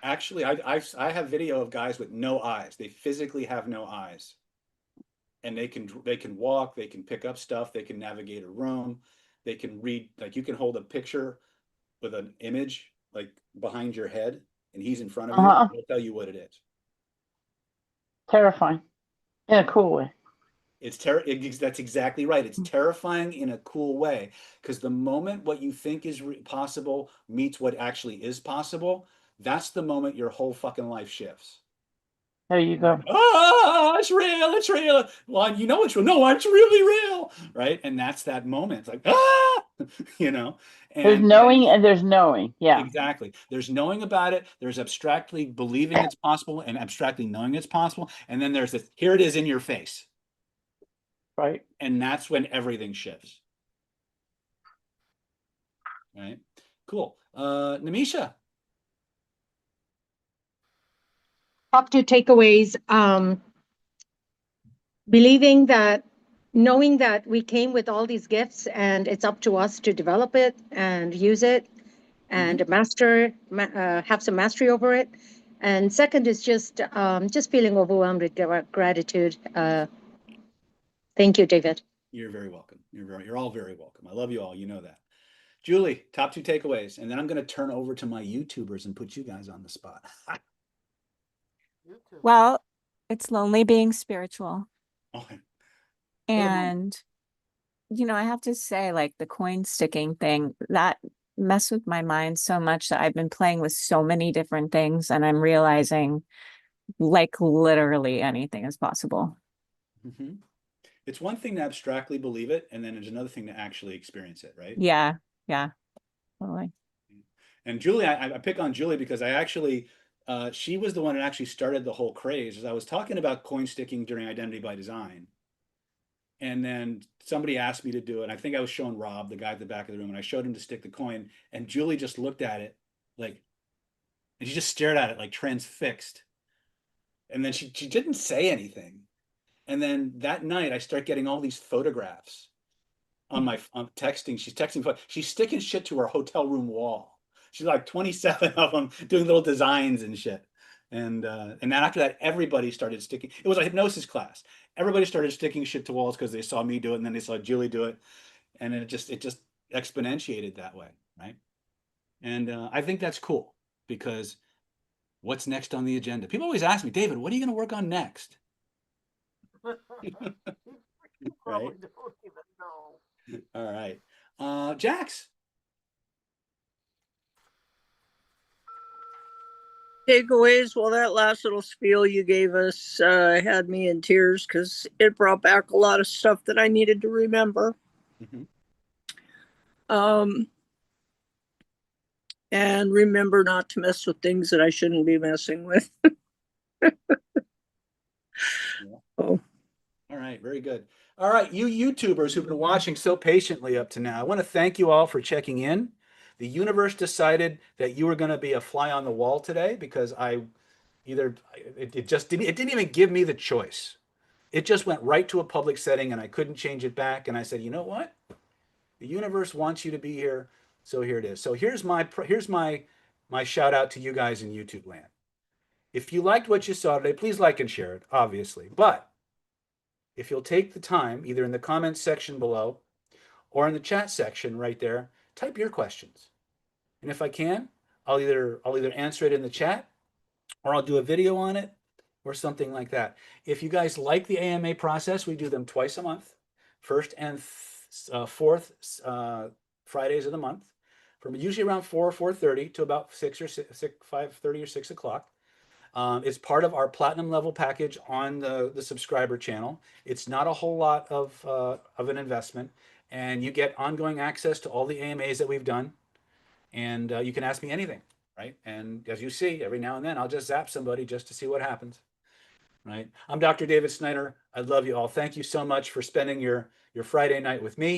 Actually, I have video of guys with no eyes. They physically have no eyes, and they can walk, they can pick up stuff, they can navigate a room, they can read. Like you can hold a picture with an image like behind your head, and he's in front of you. He'll tell you what it is. Terrifying, in a cool way. That's exactly right. It's terrifying in a cool way, because the moment what you think is possible meets what actually is possible, that's the moment your whole fucking life shifts. There you go. Oh, it's real. It's real. Well, you know it's real. No, it's really real. Right. And that's that moment. It's like, you know. And there's knowing and there's knowing. Yeah. Exactly. There's knowing about it. There's abstractly believing it's possible and abstractly knowing it's possible. And then there's this, here it is in your face. Right. And that's when everything shifts. Right. Cool. Namisha. Top 2 takeaways, believing that, knowing that we came with all these gifts and it's up to us to develop it and use it and have some mastery over it. And second is just feeling overwhelmed with gratitude. Thank you, David. You're very welcome. You're all very welcome. I love you all. You know that. Julie, top 2 takeaways, and then I'm going to turn over to my YouTubers and put you guys on the spot. Well, it's lonely being spiritual. Okay. And, I have to say, like the coin sticking thing, that messed with my mind so much that I've been playing with so many different things, and I'm realizing like literally anything is possible. Mm-hmm. It's one thing to abstractly believe it, and then it's another thing to actually experience it, right? Yeah, yeah, totally. And Julie, I pick on Julie because I actually, she was the one that actually started the whole craze. As I was talking about coin sticking during Identity by Design, and then somebody asked me to do it. I think I was showing Rob, the guy at the back of the room, and I showed him to stick the coin, and Julie just looked at it like, and she just stared at it like transfixed. And then she didn't say anything. And then that night I start getting all these photographs on my texting. She's texting, she's sticking shit to her hotel room wall. She's like 27 of them doing little designs and shit. And then after that, everybody started sticking. It was a hypnosis class. Everybody started sticking shit to walls because they saw me do it, and then they saw Julie do it, and it just exponentiated that way, right? And I think that's cool because what's next on the agenda? People always ask me, David, what are you going to work on next? Right? Don't even know. All right. Jax. Takeaways. Well, that last little spiel you gave us had me in tears because it brought back a lot of stuff that I needed to remember. Mm-hmm. And remember not to mess with things that I shouldn't be messing with. Yeah. Oh. All right, very good. All right, you YouTubers who've been watching so patiently up to now, I want to thank you all for checking in. The universe decided that you were going to be a fly on the wall today because it didn't even give me the choice. It just went right to a public setting and I couldn't change it back. And I said, you know what? The universe wants you to be here, so here it is. So here's my shout out to you guys in YouTube land. If you liked what you saw today, please like and share it, obviously. But if you'll take the time, either in the comments section below or in the chat section right there, type your questions. And if I can, I'll either answer it in the chat or I'll do a video on it or something like that. If you guys like the AMA process, we do them twice a month, first and fourth Fridays of the month, from usually around 4 or 4:30 to about 6 or 5:30 or 6 o'clock. It's part of our platinum level package on the subscriber channel. It's not a whole lot of an investment, and you get ongoing access to all the AMAs that we've done, and you can ask me anything, right? And as you see, every now and then I'll just zap somebody just to see what happens, right? I'm Dr. David Snyder. I love you all. Thank you so much for spending your Friday night with me.